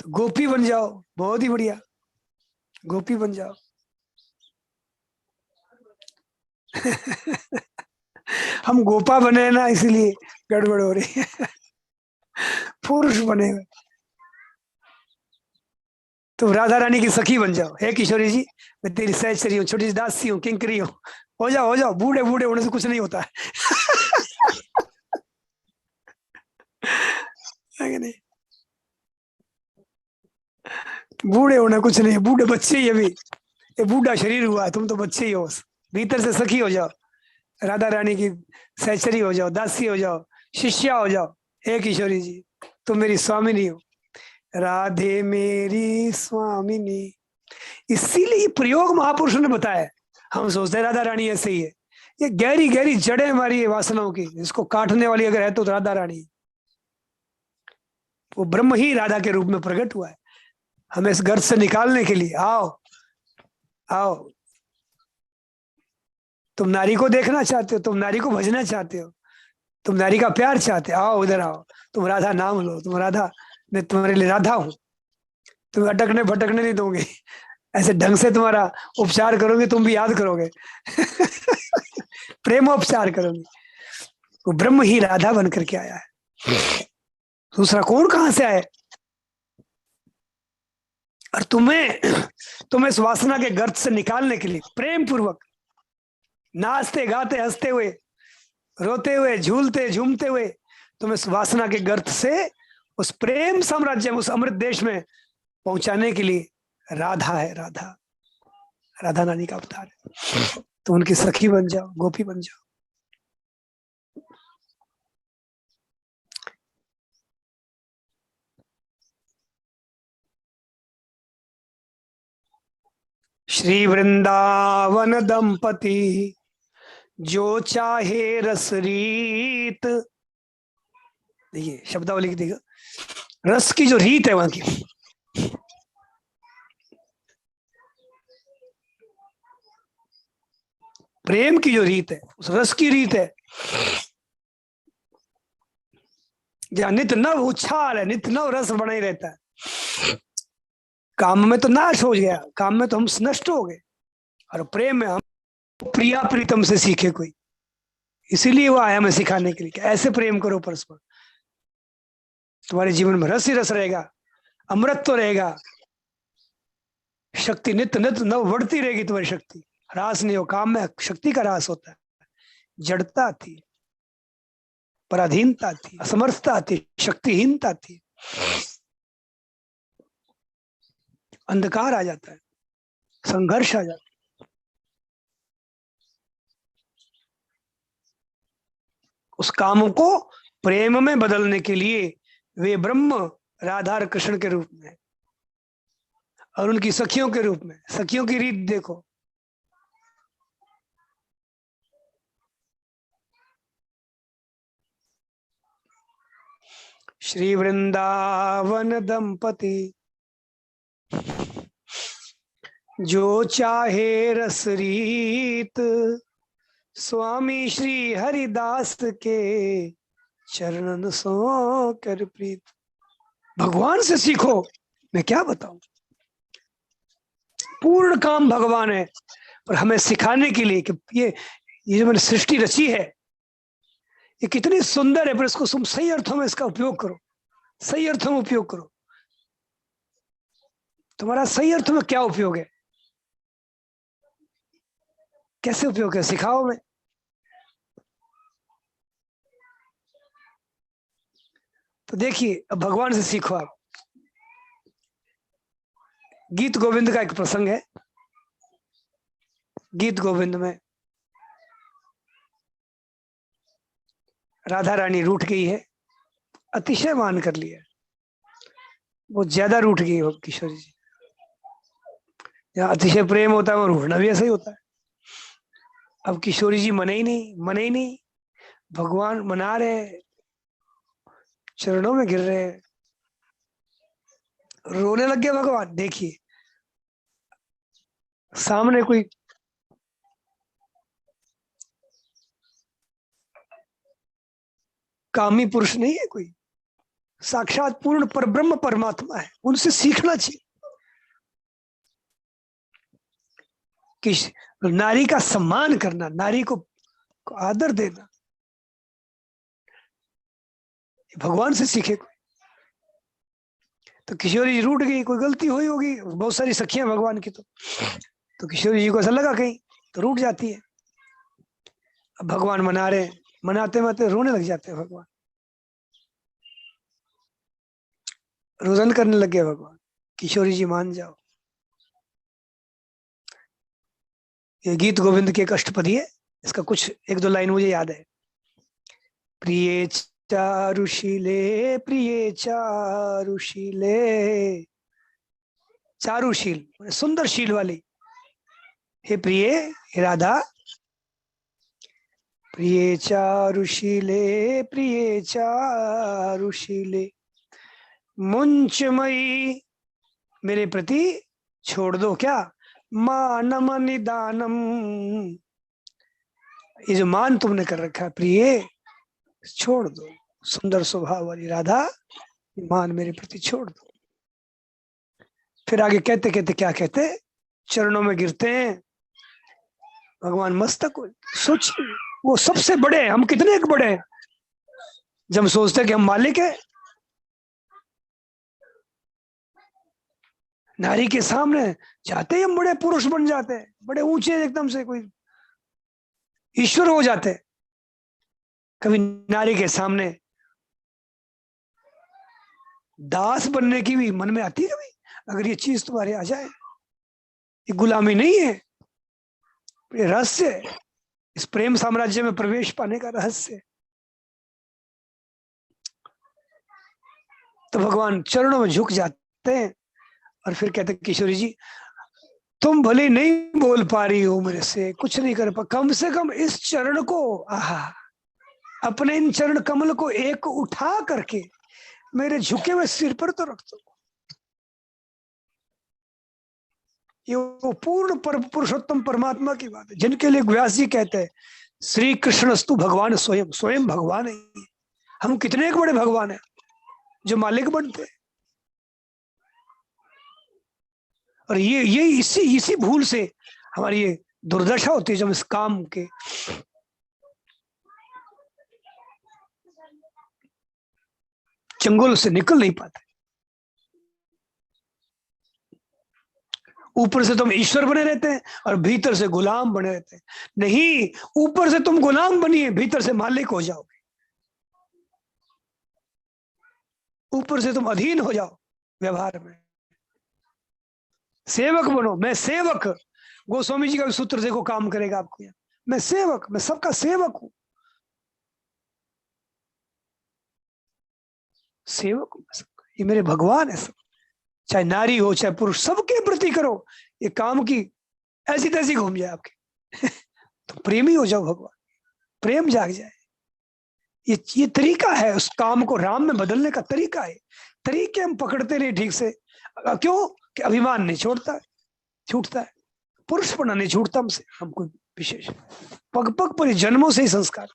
तो गोपी बन जाओ, बहुत ही बढ़िया, गोपी बन जाओ। हम गोपा बने ना, इसलिए गड़बड़ हो रही है। पुरुष बने हुए तो राधा रानी की सखी बन जाओ। हे किशोरी जी, मैं तेरी सहचरी हूँ, छोटी सी दासी हूँ, किंकरी हूँ, हो जाओ, हो जाओ। बूढ़े बूढ़े होने से कुछ नहीं होता है। नहीं, बूढ़े होना कुछ नहीं, बूढ़े बच्चे ही। अभी ये बूढ़ा शरीर हुआ है, तुम तो बच्चे ही हो। भीतर से सखी हो जाओ, राधा रानी की सहचरी हो जाओ, दासी हो जाओ, शिष्या हो जाओ। हे किशोरी जी, तुम मेरी स्वामिनी हो, राधे मेरी स्वामिनी। इसीलिए प्रयोग महापुरुषों ने बताया। हम सोचते हैं राधा रानी ऐसे ही है, ये गहरी गहरी जड़ें हमारी वासनाओं की, इसको काटने वाली अगर है तो राधा रानी। वो ब्रह्म ही राधा के रूप में प्रकट हुआ है, हमें इस गर्त से निकालने के लिए। आओ आओ, तुम नारी को देखना चाहते हो, तुम नारी को भजना चाहते हो, तुम नारी का प्यार चाहते हो, आओ उधर आओ। तुम राधा नाम लो, तुम राधा, मैं तुम्हारे लिए राधा हूं। तुम अटकने भटकने नहीं दोगे, ऐसे ढंग से तुम्हारा उपचार करोगे, तुम भी याद करोगे। प्रेमोपचार करोगे। वो ब्रह्म ही राधा बन करके आया है, दूसरा कौन कहां से आए? और तुम्हें इस वासना के गर्त से निकालने के लिए प्रेम पूर्वक नाचते गाते हंसते हुए रोते हुए झूलते झूमते हुए तुम्हें इस वासना के गर्त से उस प्रेम साम्राज्य में, उस अमृत देश में पहुंचाने के लिए राधा है। राधा राधा रानी का अवतार है। तो उनकी सखी बन जाओ, गोपी बन जाओ। श्री वृंदावन दंपति जो चाहे रस रीत, देखिए शब्दावली की देखो, रस की जो रीत है वहां की, प्रेम की जो रीत है, उस रस की रीत है जहां नित नव उछाल है, नित नव रस बना ही रहता है। काम में तो नाश हो गया, काम में तो हम नष्ट हो गए, और प्रेम में हम प्रिया प्रीतम से सीखे कोई, इसीलिए वो आया हमें सिखाने के लिए कि ऐसे प्रेम करो परस्पर, तुम्हारे जीवन में रस ही रस रहेगा, अमृत तो रहेगा, शक्ति नित्य नित्य नव बढ़ती रहेगी, तुम्हारी शक्ति ह्रास नहीं हो। काम में शक्ति का ह्रास होता है, जड़ता थी, पराधीनता थी, असमर्थता थी, शक्तिहीनता थी, अंधकार आ जाता है, संघर्ष आ जाता है। उस काम को प्रेम में बदलने के लिए वे ब्रह्म राधा और कृष्ण के रूप में और उनकी सखियों के रूप में, सखियों की रीत देखो, श्री वृंदावन दंपति जो चाहे रस रीत, स्वामी श्री हरिदास के चरणन सो कर प्रीत। भगवान से सीखो, मैं क्या बताऊं, पूर्ण काम भगवान है, पर हमें सिखाने के लिए कि ये जो मैंने सृष्टि रची है ये कितनी सुंदर है, पर इसको तुम सही अर्थों में इसका उपयोग करो, सही अर्थों में उपयोग करो। तुम्हारा सही अर्थों में क्या उपयोग है, कैसे उपयोग है, सिखाओ मैं। तो देखिए अब भगवान से सीखो आप। गीत गोविंद का एक प्रसंग है, गीत गोविंद में राधा रानी रूठ गई है, अतिशय मान कर लिया, बहुत ज्यादा रूठ गई हो किशोरी जी। जहाँ अतिशय प्रेम होता है वो रूठना भी ऐसा ही होता है। अब किशोरी जी मने ही नहीं, भगवान मना रहे, चरणों में गिर रहे, रोने लग गया भगवान। देखिए सामने कोई कामी पुरुष नहीं है, कोई साक्षात पूर्ण पर ब्रह्म परमात्मा है, उनसे सीखना चाहिए कि नारी का सम्मान करना, नारी को आदर देना, भगवान से सीखे कोई। तो किशोरी जी रूठ गई, कोई गलती हुई होगी, बहुत सारी सखियां भगवान की, तो किशोरी जी को ऐसा लगा कहीं तो रूठ जाती है। अब भगवान मना रहे, मनाते मनाते रोने लग जाते हैं भगवान, रुदन करने लगे भगवान, किशोरी जी मान जाओ। ये गीत गोविंद की एक अष्टपदी है, इसका कुछ एक दो लाइन मुझे याद है। प्रिय चारुशीले, प्रिय चारुशीले, चारुशील सुंदर शील वाली, हे प्रिय, हे राधा, प्रिय चारुशीले, प्रिय चारुशीले, मुंचमयी, मेरे प्रति छोड़ दो क्या, मानम निदानम, ये जो मान तुमने कर रखा है प्रिय, छोड़ दो। सुंदर स्वभाव वाली राधा, मान मेरे प्रति छोड़ दो। फिर आगे कहते कहते क्या कहते, चरणों में गिरते हैं भगवान, मस्तक। सोचिए वो सबसे बड़े हैं, हम कितने एक बड़े हैं, जब हम सोचते हैं कि हम मालिक है, नारी के सामने जाते ही हम बड़े पुरुष बन जाते हैं, बड़े ऊंचे एकदम से कोई ईश्वर हो जाते हैं। कभी नारी के सामने दास बनने की भी मन में आती है कभी? अगर ये चीज तुम्हारे आ जाए, ये गुलामी नहीं है, ये रहस्य है, इस प्रेम साम्राज्य में प्रवेश पाने का रहस्य। तो भगवान चरणों में झुक जाते हैं और फिर कहते हैं किशोरी जी, तुम भले नहीं बोल पा रही हो मेरे से, कुछ नहीं कर पा, कम से कम इस चरण को, आहा, अपने इन चरण कमल को एक उठा करके मेरे झुके हुए सिर पर तो रख दो। ये वो पूर्ण पुरुषोत्तम परमात्मा की बात है, जिनके लिए व्यास जी कहते हैं श्री कृष्णस्तु भगवान स्वयं, स्वयं भगवान है। हम कितने एक बड़े भगवान है जो मालिक बनते हैं। और ये इसी भूल से हमारी ये दुर्दशा होती है, जब इस काम के चंगुल से निकल नहीं पाते। ऊपर से तुम ईश्वर बने रहते हैं और भीतर से गुलाम बने रहते हैं। नहीं, ऊपर से तुम गुलाम बनिए, भीतर से मालिक हो जाओगे। ऊपर से तुम अधीन हो जाओ, व्यवहार में सेवक बनो। मैं सेवक, गोस्वामी जी का सूत्र देखो, काम करेगा आपको। यहाँ मैं सेवक, मैं सबका सेवक हूं, सेवक हूं मैं सबका, ये मेरे भगवान है सब। चाहे नारी हो चाहे पुरुष, सबके प्रति करो ये काम की ऐसी तैसी घूम जाए आपके तो प्रेमी हो जाओ भगवान, प्रेम जाग जाए। ये तरीका है उस काम को राम में बदलने का तरीका है। तरीके हम पकड़ते नहीं ठीक से, क्यों? कि अभिमान नहीं छोड़ता, छूटता है, पुरुषपना नहीं छूटता हमसे। हम कोई विशेष पग पग पर जन्मों से ही संस्कार।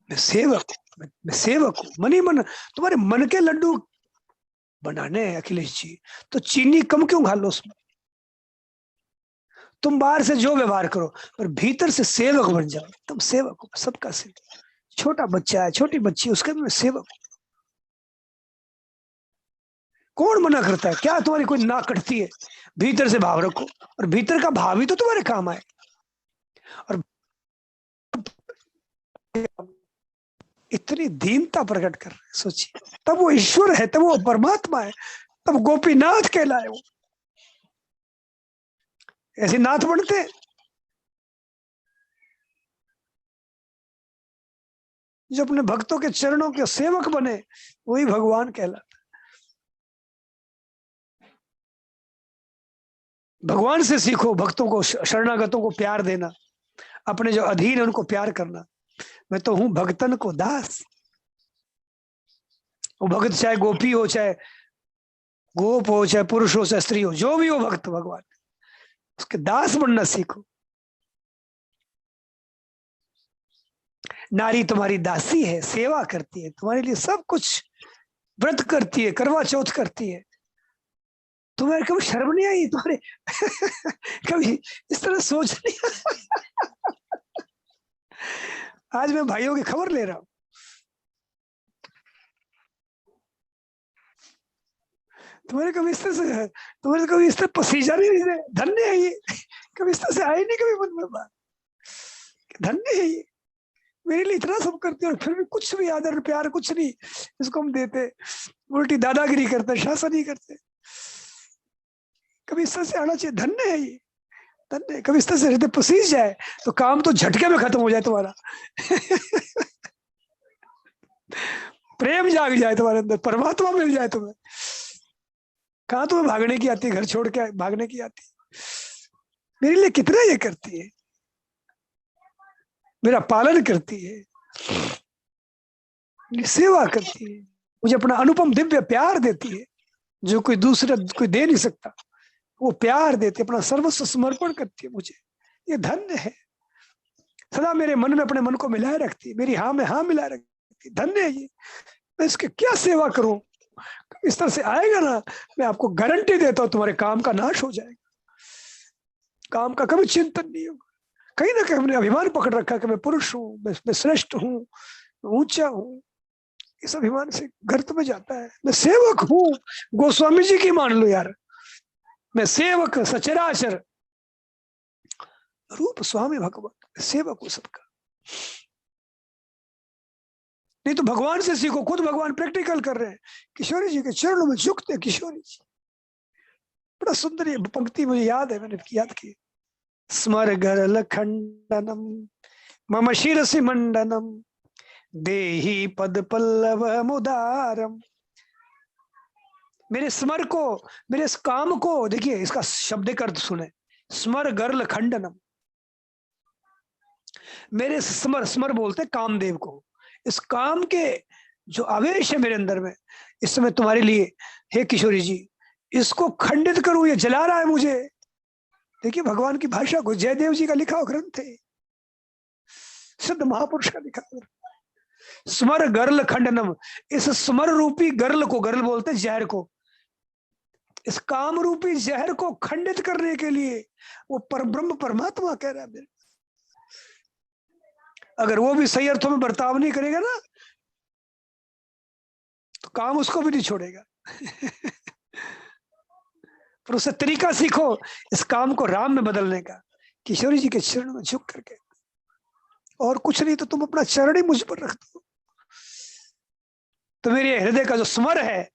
मैं सेवक हूं, मैं सेवक हूं, मन ही मन। तुम्हारे मन के लड्डू बनाने हैं अखिलेश जी, तो चीनी कम क्यों घालो उसमें? तुम बाहर से जो व्यवहार करो पर भीतर से सेवक बन जाओ। तुम सेवक हो, सबका सेवक। छोटा बच्चा है, छोटी बच्ची, उसके भी मैं सेवक हूं। कौन मना करता है? क्या तुम्हारी कोई नाक कटती है? भीतर से भाव रखो, और भीतर का भाव ही तो तुम्हारे काम आए। और इतनी दीनता प्रकट कर रहे, सोचिए, तब वो ईश्वर है, तब वो परमात्मा है, तब गोपीनाथ कहलाए वो। ऐसे नाथ बनते जो अपने भक्तों के चरणों के सेवक बने, वही भगवान कहलाता। भगवान से सीखो भक्तों को, शरणागतों को प्यार देना, अपने जो अधीन है उनको प्यार करना। मैं तो हूं भक्तन को दास। वो भक्त चाहे गोपी हो, चाहे गोप हो, चाहे पुरुष हो, चाहे स्त्री हो, जो भी हो भक्त भगवान, उसके दास बनना सीखो। नारी तुम्हारी दासी है, सेवा करती है, तुम्हारे लिए सब कुछ, व्रत करती है, करवा चौथ करती है। तुम्हें कभी शर्म नहीं आई? तुम्हारे कभी इस तरह सोच नहीं आज मैं भाइयों की खबर ले रहा हूं। तुम्हारे कभी इस तरह से, तुम्हारे कभी इस तरह पसीजा नहीं, धन्य है ये, कभी इस तरह से आए नहीं कभी मन में बात, धन्य है ये, मेरे लिए इतना सब करते और फिर भी कुछ भी आदर प्यार कुछ नहीं इसको हम देते, उल्टी दादागिरी करते, शासन ही करते। कभी इस तरह से आना चाहिए, धन्य है ये, धन्य। कभी इस तरह से हृदय पसीज जाए तो काम तो झटके में खत्म हो जाए तुम्हारा प्रेम जाग जाए तुम्हारे अंदर, परमात्मा मिल जाए तुम्हें। कहाँ तुम्हें भागने की आती है, घर छोड़ के भागने की आती है? मेरे लिए कितना ये करती है, मेरा पालन करती है, मेरी सेवा करती है, मुझे अपना अनुपम दिव्य प्यार देती है जो कोई दूसरा कोई दे नहीं सकता। वो प्यार देती है, अपना सर्वस्व समर्पण करती है मुझे। ये धन्य है। सदा मेरे मन में अपने मन को मिलाए रखती है, मेरी हाँ में हाँ मिलाए रखती है। धन्य है ये। मैं इसकी क्या सेवा करूं? इस तरह से आएगा ना, मैं आपको गारंटी देता हूं तुम्हारे काम का नाश हो जाएगा। काम का कभी चिंतन नहीं होगा, कहीं ना कहीं हमने अभिमान पकड़ रखा कि मैं पुरुष हूँ, मैं श्रेष्ठ हूँ, मैं ऊंचा हूँ। इस अभिमान से गर्त में जाता है। मैं सेवक हूँ, गोस्वामी जी की मान लो यार, मैं सेवक सचराचर रूप स्वामी भगवान, सेवक हूँ सबका। नहीं तो भगवान से सीखो, खुद भगवान प्रैक्टिकल कर रहे हैं। किशोरी जी के चरणों में झुकते किशोरी जी। बड़ा सुंदर ये पंक्ति मुझे याद है, मैंने याद की। स्मर गरल खंडनम मम शिरसि मंडनम देहि पद पल्लव मुदारम। मेरे स्मर को, मेरे इस काम को, देखिए इसका शब्द का अर्थ सुने, स्मर गर्ल खंडनम। मेरे स्मर, स्मर बोलते कामदेव को, इस काम के जो आवेश है मेरे अंदर में इस समय तुम्हारे लिए, हे किशोरी जी, इसको खंडित करूं, ये जला रहा है मुझे। देखिए भगवान की भाषा को, जयदेव जी का लिखा हुआ ग्रंथ है, सिद्ध महापुरुष का लिखा हुआ। स्मर गर्ल खंडनम, इस स्मर रूपी गर्ल को, गर्ल बोलते जहर को, इस काम रूपी जहर को खंडित करने के लिए वो परब्रह्म परमात्मा कह रहा है मेरे। अगर वो भी सही अर्थों में बर्ताव नहीं करेगा ना तो काम उसको भी नहीं छोड़ेगा। पर उससे तरीका सीखो इस काम को राम में बदलने का, किशोरी जी के चरण में झुक करके। और कुछ नहीं तो तुम अपना चरण ही मुझ पर रख दो, तो मेरे हृदय का जो स्मर है,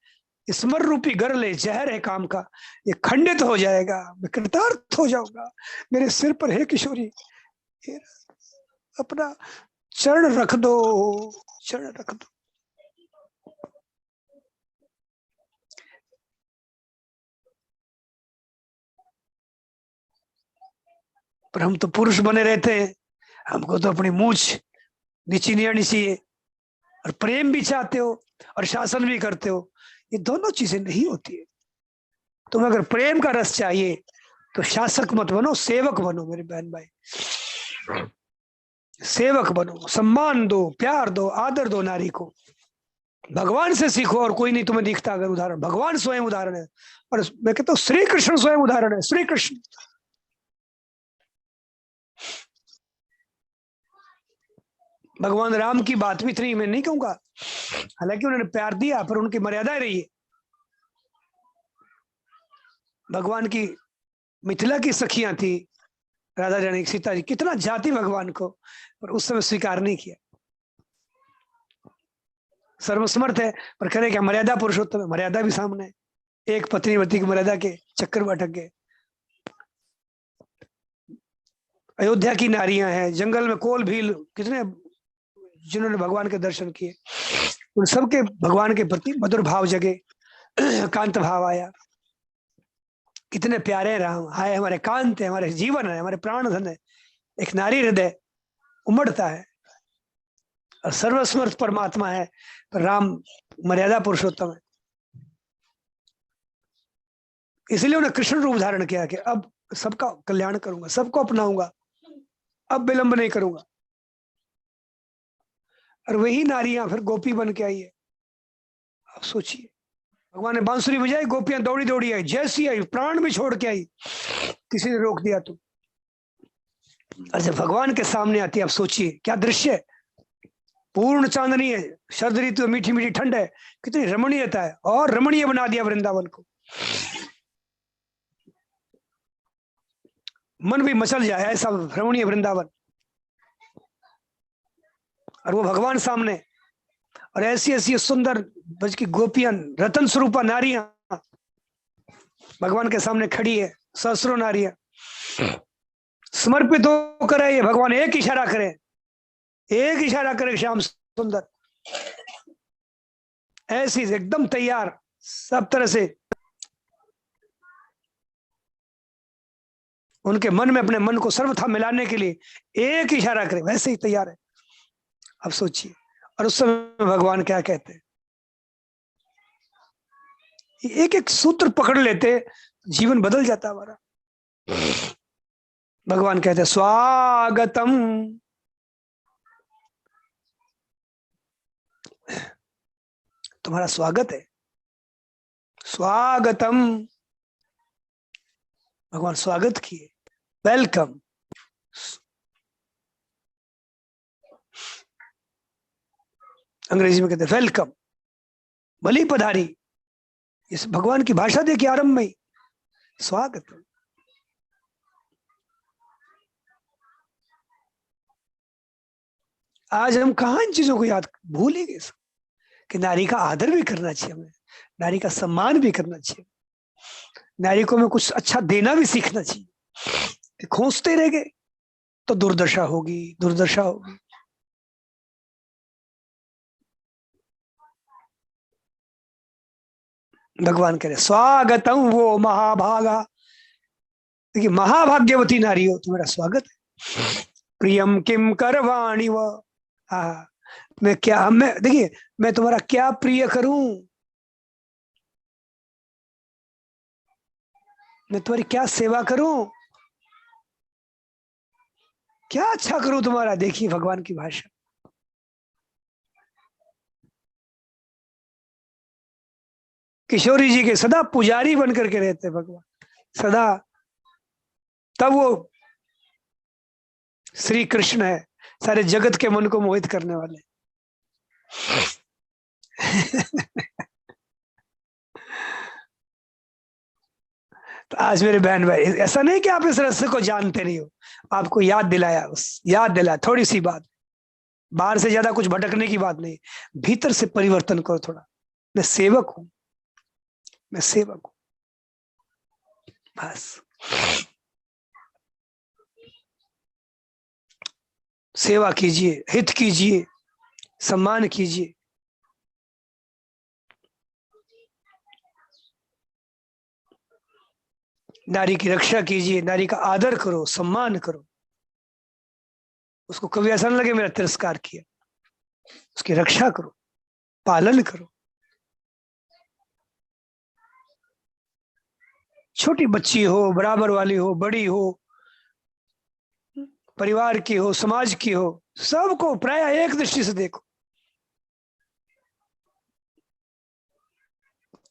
स्मर रूपी गर्ल जहर है काम का, ये खंडित हो जाएगा, मैं कृतार्थ हो जाऊंगा। मेरे सिर पर है किशोरी, अपना चरण रख दो, चरण रख दो। पर हम तो पुरुष बने रहते हैं, हमको तो अपनी मूंछ नीची नहीं आनी चाहिए, और प्रेम भी चाहते हो और शासन भी करते हो। ये दोनों चीजें नहीं होती है। तुम्हें अगर प्रेम का रस चाहिए तो शासक मत बनो, सेवक बनो मेरे बहन भाई। सेवक बनो, सम्मान दो, प्यार दो, आदर दो नारी को। भगवान से सीखो, और कोई नहीं तुम्हें दिखता अगर उदाहरण, भगवान स्वयं उदाहरण है। और मैं कहता हूँ श्री कृष्ण स्वयं उदाहरण है, श्री कृष्ण। भगवान राम की बात भी इतनी मैं नहीं कहूंगा, हालांकि उन्होंने प्यार दिया पर उनकी मर्यादाएं रही है। भगवान की मिथिला की सखियां थी, राधा रानी सीता जी, कितना जाति भगवान को, पर उस समय स्वीकार नहीं किया। सर्वसमर्थ है पर करे क्या, मर्यादा पुरुषोत्तम है, मर्यादा भी सामने है। एक पत्नीवती की मर्यादा के चक्कर में अटक गए। अयोध्या की नारियां हैं, जंगल में कोल भील कितने जिन्होंने भगवान के दर्शन किए, उन सबके भगवान के प्रति मधुर भाव जगे, कांत भाव आया। कितने प्यारे हैं राम, हाय हमारे कांत है, हमारे जीवन है, हमारे प्राण धन है। एक नारी हृदय उमड़ता है, और सर्वसमर्थ परमात्मा है, पर राम मर्यादा पुरुषोत्तम है। इसलिए उन्हें कृष्ण रूप धारण किया कि अब सबका कल्याण करूंगा, सबको अपनाऊंगा, अब विलंब नहीं करूंगा। और वही नारियां फिर गोपी बन के आई है। अब सोचिए, भगवान ने बांसुरी बजाई, गोपियां दौड़ी दौड़ी आई, जैसी आई प्राण भी छोड़ के आई, किसी ने रोक दिया तो। और जब भगवान के सामने आती है, अब सोचिए क्या दृश्य है। पूर्ण चांदनी है, शरद ऋतु, मीठी मीठी ठंड है, कितनी रमणीयता है, और रमणीय बना दिया वृंदावन को। मन भी मचल जाए ऐसा रमणीय वृंदावन, और वो भगवान सामने, और ऐसी ऐसी सुंदर बज की गोपियां, रतन स्वरूपा नारियां भगवान के सामने खड़ी है, सहस्रों नारियां समर्पित होकर है। भगवान एक इशारा करे, एक इशारा करे, श्याम सुंदर ऐसी एकदम तैयार, सब तरह से उनके मन में अपने मन को सर्वथा मिलाने के लिए एक इशारा करे, वैसे ही तैयार है। अब सोचिए, और उस समय भगवान क्या कहते हैं, एक एक सूत्र पकड़ लेते, जीवन बदल जाता हमारा। भगवान कहते हैं स्वागतम, तुम्हारा स्वागत है, स्वागतम। भगवान स्वागत किए, वेलकम, अंग्रेजी में कहते हैं वेलकम, भली पधारी। इस भगवान की भाषा देखिए आरंभ में, स्वागत। आज हम कहाँ इन चीजों को याद, भूल ही गए कि नारी का आदर भी करना चाहिए हमें, नारी का सम्मान भी करना चाहिए, नारी को हमें कुछ अच्छा देना भी सीखना चाहिए। खोजते रह गए तो दुर्दशा होगी, दुर्दशा होगी। भगवान कह रहे स्वागतम वो महाभागा। देखिए महाभाग्यवती नारी हो, तुम्हारा स्वागत है। प्रियम किम करवाणी व, मैं क्या, मैं देखिए मैं तुम्हारा क्या प्रिय करूं, मैं तुम्हारी क्या सेवा करूं, क्या अच्छा करूं तुम्हारा। देखिए भगवान की भाषा। किशोरी जी के सदा पुजारी बन करके रहते भगवान, सदा। तब वो श्री कृष्ण है, सारे जगत के मन को मोहित करने वाले। तो आज मेरे बहन भाई, ऐसा नहीं कि आप इस रहस्य को जानते नहीं हो, आपको याद दिलाया, याद दिलाया थोड़ी सी बात। बाहर से ज्यादा कुछ भटकने की बात नहीं, भीतर से परिवर्तन करो थोड़ा। मैं सेवक हूं, मैं सेवक हूं, बस। सेवा कीजिए, हित कीजिए, सम्मान कीजिए। नारी की रक्षा कीजिए, नारी का आदर करो, सम्मान करो। उसको कभी ऐसा न लगे मेरा तिरस्कार किया। उसकी रक्षा करो, पालन करो। छोटी बच्ची हो, बराबर वाली हो, बड़ी हो, परिवार की हो, समाज की हो, सबको प्राय एक दृष्टि से देखो।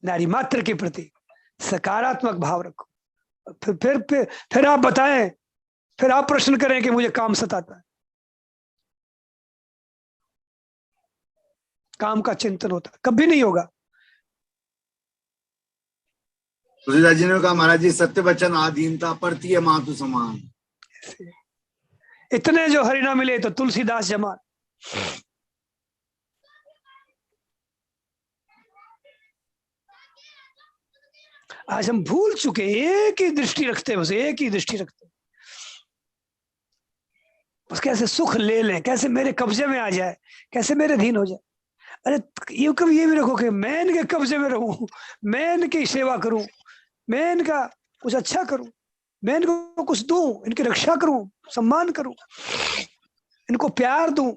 नारी मात्र के प्रति सकारात्मक भाव रखो। फिर आप बताएं, फिर आप प्रश्न करें कि मुझे काम सताता है। काम का चिंतन होता कभी नहीं होगा। तुलसीदास जी ने कहा महाराज जी, सत्य वचन आधीनता परती मातु समान। इतने जो हरि ना मिले तो तुलसीदास जमान। आज हम भूल चुके, एक ही दृष्टि रखते हैं, बस एक ही दृष्टि रखते हैं, बस कैसे सुख ले लें, कैसे मेरे कब्जे में आ जाए, कैसे मेरे अधीन हो जाए। अरे ये कभी ये भी रखो कि मैं इनके कब्जे में रहूं, मैं इनकी सेवा करूं, मैं इनका कुछ अच्छा करूं, मैं इनको कुछ दूं, इनकी रक्षा करूं, सम्मान करूं, इनको प्यार दूं।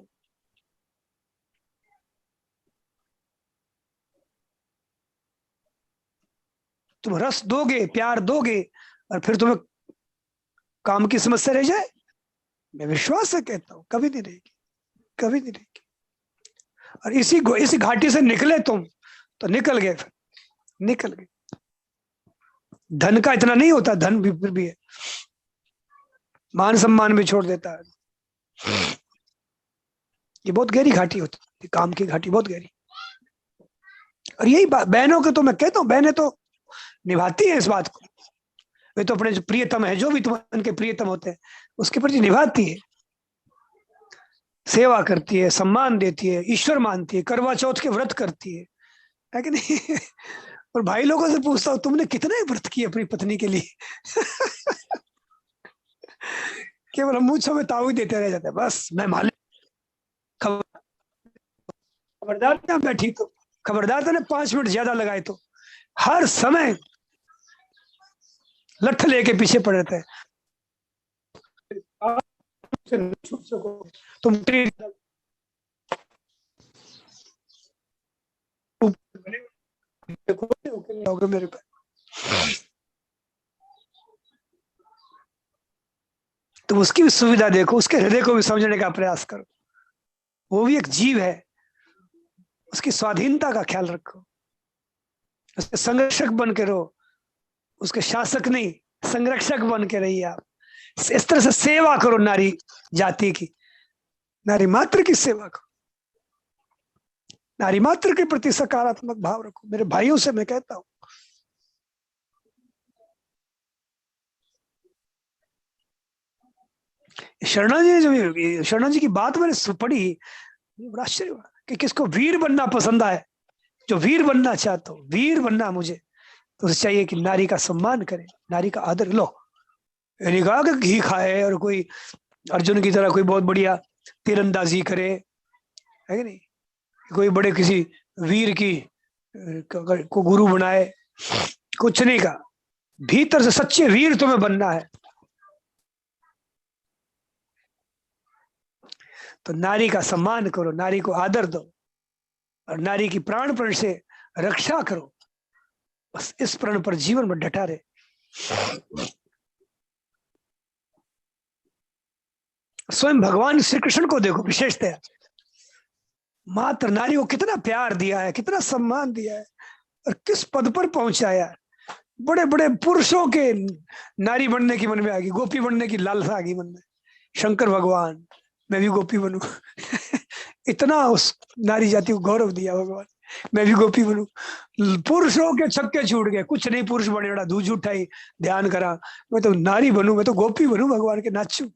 तुम रस दोगे, प्यार दोगे, और फिर तुम्हें काम की समस्या रह जाए, मैं विश्वास से कहता हूं कभी नहीं रहेगी, कभी नहीं रहेगी। और इसी घाटी से निकले तुम तो निकल गए, फिर निकल गए। धन का इतना नहीं होता, धन भी फिर भी है, मान सम्मान भी छोड़ देता है। ये बहुत गहरी घाटी होती है, काम की घाटी बहुत गहरी। और यही बहनों के तो मैं कहता हूँ, बहनें तो निभाती है इस बात को। वे तो अपने जो प्रियतम है, जो भी तुम उनके प्रियतम होते हैं, उसके प्रति निभाती है, सेवा करती है, सम्मान देती है, ईश्वर मानती है, करवा चौथ के व्रत करती है कि नहीं? और भाई लोगों से पूछता हूँ, तुमने कितने व्रत किए अपनी पत्नी के लिए? केवल हम मूंछों में ताऊ देते रह जाते, बस मैं मालिक, खबरदार ना बैठी तो, खबरदार तूने 5 मिनट ज्यादा लगाए तो। हर समय लठ लेके पीछे पड़ रहते हैं। तुम मेरे पे तुम उसकी भी सुविधा देखो, उसके हृदय को भी समझने का प्रयास करो। वो भी एक जीव है, उसकी स्वाधीनता का ख्याल रखो, उसके संरक्षक बन के रहो, उसके शासक नहीं संरक्षक बन के रहिए आप। इस तरह से सेवा करो नारी जाति की, नारी मात्र की सेवा करो। नारी मात्र के प्रति सकारात्मक भाव रखो। मेरे भाइयों से मैं कहता हूं, शरणा जी जो शरणा जी की बात मैंने पढ़ी, बड़ा आश्चर्य हुआ कि किसको वीर बनना पसंद आए, जो वीर बनना चाहता हो, वीर बनना मुझे, तो उसे चाहिए कि नारी का सम्मान करे, नारी का आदर। लो, यानी कहा कि घी खाए और कोई अर्जुन की तरह कोई बहुत बढ़िया तीरंदाजी करे, है कि नहीं, कोई बड़े किसी वीर की को गुरु बनाए, कुछ नहीं कहा। भीतर से सच्चे वीर तुम्हें बनना है तो नारी का सम्मान करो, नारी को आदर दो और नारी की प्राणपण से रक्षा करो। बस इस प्रण पर जीवन में डटा रहे। स्वयं भगवान श्री कृष्ण को देखो, विशेषतः मात्र नारी को कितना प्यार दिया है, कितना सम्मान दिया है और किस पद पर पहुंचाया है। बड़े बड़े पुरुषों के नारी बनने की मन में आ गई, गोपी बनने की लालसा आ गई मन में। शंकर भगवान, मैं भी गोपी बनूं इतना उस नारी जाति को गौरव दिया भगवान, मैं भी गोपी बनूं। पुरुषों के छक्के छूट गए, कुछ नहीं पुरुष बने, बड़ा दूध उठाई, ध्यान करा, मैं तो नारी बनूं, मैं तो गोपी बनूं, भगवान के नाचू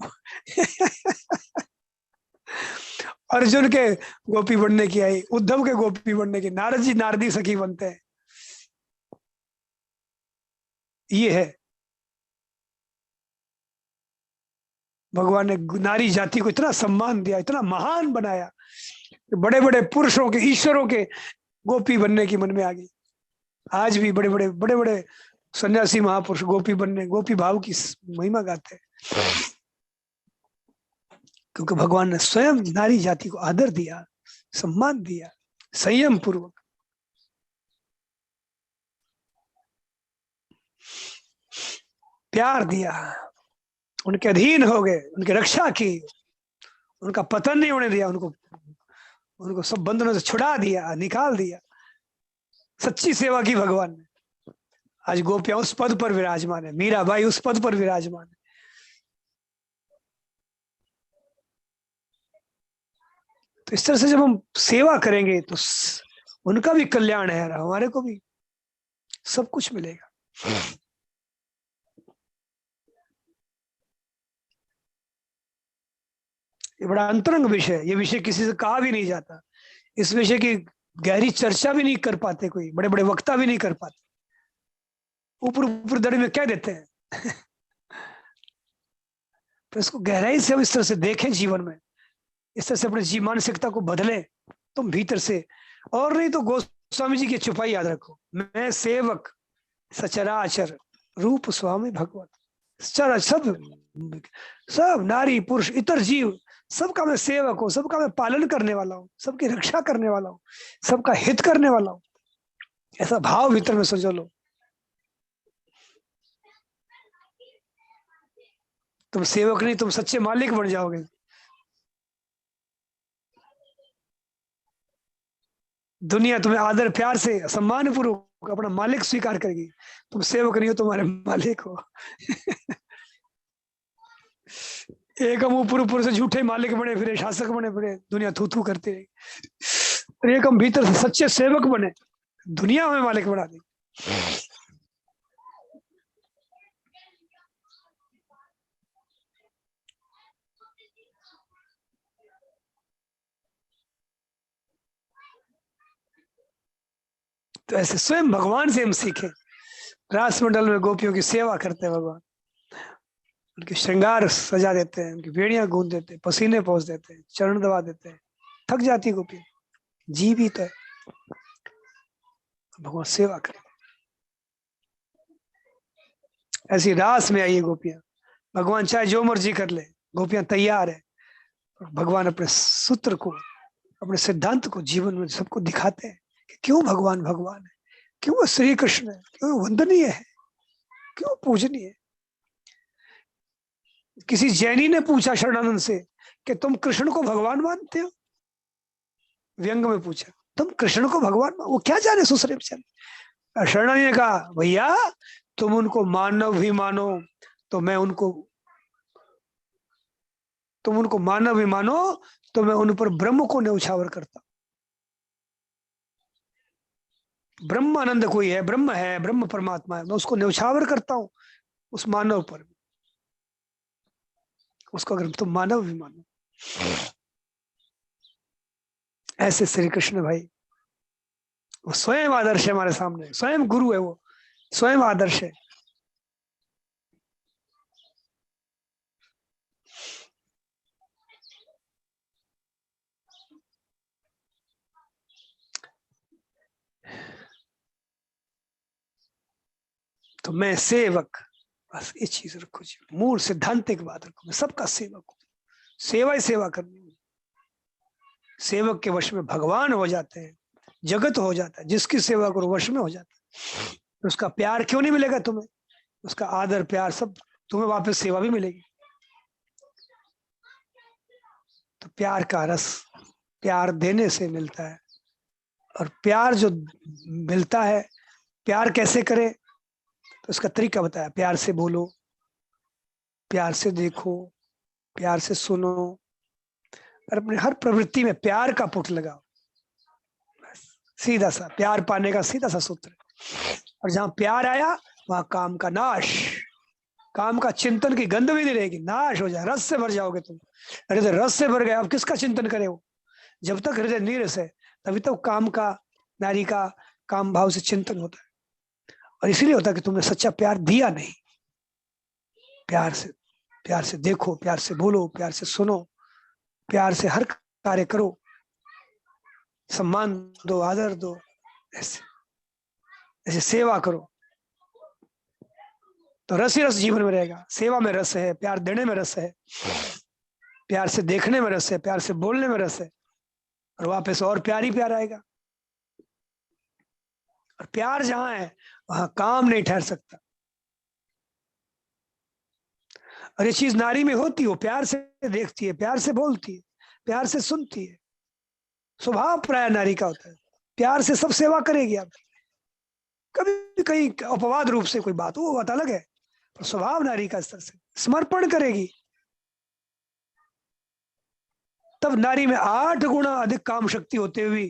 अर्जुन के गोपी बनने की आई, उद्धव के गोपी बनने की, नारद जी नारदी सखी बनते हैं। ये है भगवान ने नारी जाति को इतना सम्मान दिया, इतना महान बनाया, बड़े बड़े पुरुषों के, ईश्वरों के गोपी बनने की मन में आ गई। आज भी बड़े बड़े सन्यासी महापुरुष गोपी बनने, गोपी भाव की महिमा गाते हैं, क्योंकि भगवान ने स्वयं नारी जाति को आदर दिया, सम्मान दिया, संयम पूर्वक। प्यार दिया, उनके अधीन हो गए, उनकी रक्षा की, उनका पतन नहीं होने दिया, उनको सब बंधनों से छुड़ा दिया, निकाल दिया। सच्ची सेवा की भगवान ने। आज गोपियां उस पद पर विराजमान है, मीराबाई उस पद पर विराजमान है। तो इस तरह से जब हम सेवा करेंगे तो उनका भी कल्याण है, हमारे को भी सब कुछ मिलेगा। ये बड़ा अंतरंग विषय है, ये विषय किसी से कहा भी नहीं जाता, इस विषय की गहरी चर्चा भी नहीं कर पाते, कोई बड़े बड़े वक्ता भी नहीं कर पाते, ऊपर ऊपर दड़ी में कह देते हैं तो इसको गहराई से हम इस तरह से देखें जीवन में, इस तरह से अपने मानसिकता को बदले तुम भीतर से। और नहीं तो गोस्वामी जी की चुपाई याद रखो, मैं सेवक सचराचर रूप स्वामी भगवत। सब नारी पुरुष इतर जीव, सबका मैं सेवक हूं, सबका मैं पालन करने वाला हूं, सबकी रक्षा करने वाला हूं, सबका हित करने वाला हूं। ऐसा भाव भीतर में सजो लो, तुम सेवक नहीं, तुम सच्चे मालिक बन जाओगे। दुनिया तुम्हें आदर प्यार से सम्मान पूर्वक अपना मालिक स्वीकार करेगी, तुम सेवक नहीं हो, तुम्हारे मालिक हो एक हम ऊपर ऊपर से झूठे मालिक बने फिरे, शासक बने फिरे, दुनिया थू थू करती रही। एक हम भीतर से सच्चे सेवक बने, दुनिया हमें मालिक बना दी। तो ऐसे स्वयं भगवान से हम सीखें। रास मंडल में गोपियों की सेवा करते हैं भगवान, उनके श्रृंगार सजा देते हैं, उनकी बेड़ियां गूंद देते हैं, पसीने पहुंच देते हैं, चरण दबा देते हैं, थक जाती गोपी, जीवित है, भगवान सेवा करें। ऐसी रास में आई गोपियां, भगवान चाहे जो मर्जी कर ले, गोपियां तैयार है। भगवान अपने सूत्र को, अपने सिद्धांत को जीवन में सबको दिखाते हैं कि क्यों भगवान भगवान है, क्यों वो श्री कृष्ण है, क्यों वंदनीय है, क्यों पूजनीय है। किसी जैनी ने पूछा शरणानंद से कि तुम कृष्ण को भगवान मानते हो, व्यंग में पूछा, तुम कृष्ण को भगवान, वो क्या जाने सुसरे बेचारे। शरणानंद ने कहा, भैया तुम उनको मानव भी मानो तो मैं उनको, तुम उनको मानव भी मानो तो मैं उन पर ब्रह्म को न्यौछावर करता। ब्रह्मानंद कोई है, ब्रह्म परमात्मा है, मैं उसको न्यौछावर करता हूं उस मानव पर, उसको अगर तुम मानव भी मानो। ऐसे श्री कृष्ण भाई, वो स्वयं आदर्श है हमारे सामने, स्वयं गुरु है, वो स्वयं आदर्श है। तो मैं सेवक, बस ये चीज रखो जी, मूल सिद्धांतिक बात रखो, मैं सबका सेवक हूं, सेवा ही सेवा करनी है। सेवक के वश में भगवान हो जाते हैं, जगत हो जाता है, जिसकी सेवा करो वश में हो जाता है। तो उसका प्यार क्यों नहीं मिलेगा तुम्हें, उसका आदर प्यार सब तुम्हें वापस सेवा भी मिलेगी। तो प्यार का रस प्यार देने से मिलता है, और प्यार जो मिलता है, प्यार कैसे करे, तो उसका तरीका बताया, प्यार से बोलो, प्यार से देखो, प्यार से सुनो, और अपने हर प्रवृत्ति में प्यार का पुट लगाओ। सीधा सा प्यार पाने का सीधा सा सूत्र। और जहां प्यार आया वहां काम का नाश, काम का चिंतन की गंध भी नहीं रहेगी, नाश हो जाए, रस से भर जाओगे तुम। हृदय रस से भर गया, अब किसका चिंतन करे वो, जब तक हृदय नीरस है तभी तक काम का, नारी का, काम भाव से चिंतन होता है। और इसीलिए होता है कि तुमने सच्चा प्यार दिया नहीं। प्यार से देखो, प्यार से बोलो, प्यार से सुनो, प्यार से हर कार्य करो, सम्मान दो, आदर दो, ऐसे ऐसे सेवा करो, तो रस ही रस जीवन में रहेगा। सेवा में रस है, प्यार देने में रस है, प्यार से देखने में रस है, प्यार से बोलने में रस है, और वापस और प्यार ही प्यार आएगा। और प्यार जहां है वहां काम नहीं ठहर सकता। और ये चीज नारी में होती है, वो प्यार से देखती है, प्यार से बोलती है, प्यार से सुनती है। स्वभाव प्राय नारी का होता है, प्यार से सब सेवा करेगी आपकी। कभी कहीं अपवाद रूप से कोई बात हो, वो बात अलग है, पर स्वभाव नारी का स्तर से समर्पण करेगी। तब नारी में 8 गुना अधिक काम शक्ति होते हुए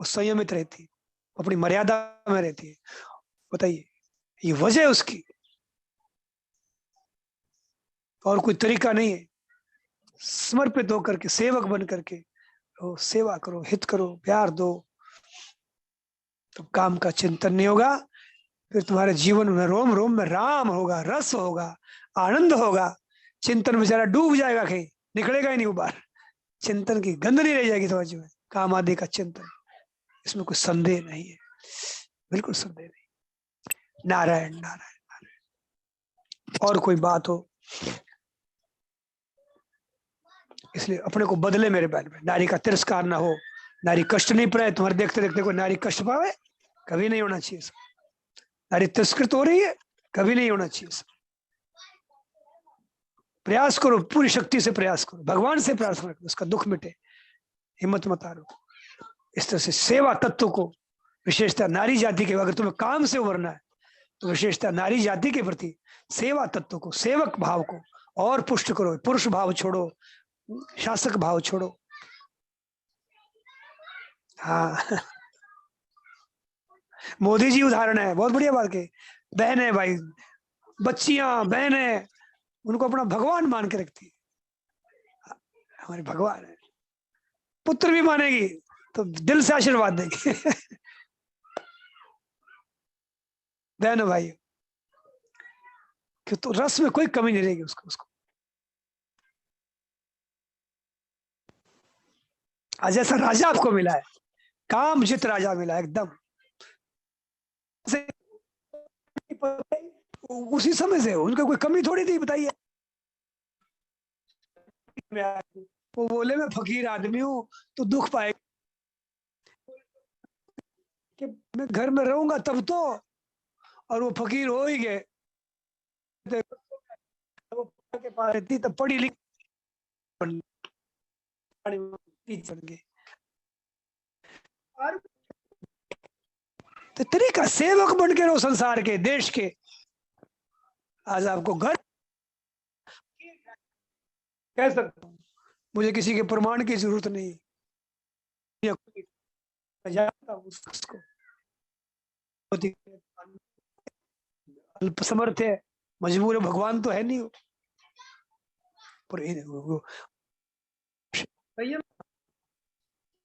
वो संयमित रहती है, अपनी मर्यादा में रहती है। बताइए, ये वजह है उसकी, और कोई तरीका नहीं है। समर्पित होकर के, सेवक बन करके सेवा करो, हित करो, प्यार दो, तो काम का चिंतन नहीं होगा। फिर तुम्हारे जीवन में रोम रोम में राम होगा, रस होगा, आनंद होगा। चिंतन बेचारा डूब जाएगा, कहीं निकलेगा ही नहीं वो बाहर। चिंतन की गंध नहीं रह जाएगी तुम्हारे जीवन, काम आदि का चिंतन, इसमें कोई संदेह नहीं है, बिल्कुल संदेह नहीं। नारायण नारायण नारायण। और कोई बात हो, इसलिए अपने को बदले मेरे बैल में, नारी का तिरस्कार ना हो, नारी कष्ट नहीं पाए। तुम्हारे देखते देखते कोई नारी कष्ट पावे, कभी नहीं होना चाहिए। नारी तिरस्कृत हो रही है, कभी नहीं होना चाहिए। प्रयास करो, पूरी शक्ति से प्रयास करो, भगवान से प्रार्थना करो, उसका दुख मिटे, हिम्मत मत हारो। इस तरह से सेवा तत्व को, विशेषता नारी जाति के, अगर तुम्हें काम से उभरना है तो विशेषता नारी जाति के प्रति सेवा तत्व को, सेवक भाव को और पुष्ट करो। पुरुष भाव छोड़ो, शासक भाव छोड़ो। हाँ, मोदी जी उदाहरण है, बहुत बढ़िया बात के। बहन है भाई, बच्चियां बहन है, उनको अपना भगवान मान के रखती है, हमारे भगवान है। पुत्र भी मानेगी तो दिल से आशीर्वाद देगी। बहन भाई, कि तो रस में कोई कमी नहीं रहेगी उसको। आज ऐसा राजा आपको मिला है, काम जित राजा मिला एकदम से, उसी समय से उनका कोई कमी थोड़ी थी, बताइए। वो बोले मैं फकीर आदमी हूँ तो दुख पाएगा, कि मैं घर में रहूंगा तब तो, और वो फकीर हो ही गए। वो के पास रहती तब पढ़ी लिखी बन गई। तो तरीका सेवक बन के रहो, संसार के, देश के। आज आपको घर कह सकता हूँ, मुझे किसी के प्रमाण की जरूरत नहीं, जानता हूँ उसको। अल्प समर्थ है, मजबूर है, भगवान तो है नहीं वो। पर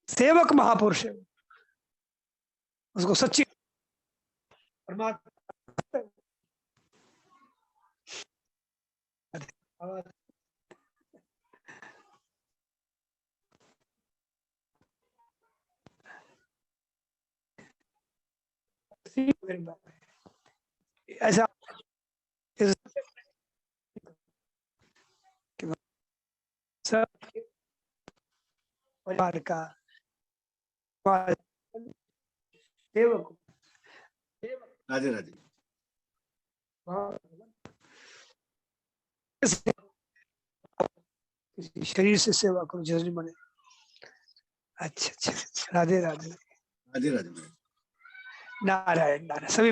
सेवक महापुरुष है, उसको सच्ची परमात्मा ऐसा सब परिवार का सेवक राधे राधे। किसी शरीर से सेवा करो जरूरी बने। अच्छा अच्छा, राधे राधे। राधे राधे। नारायण नारायण। सभी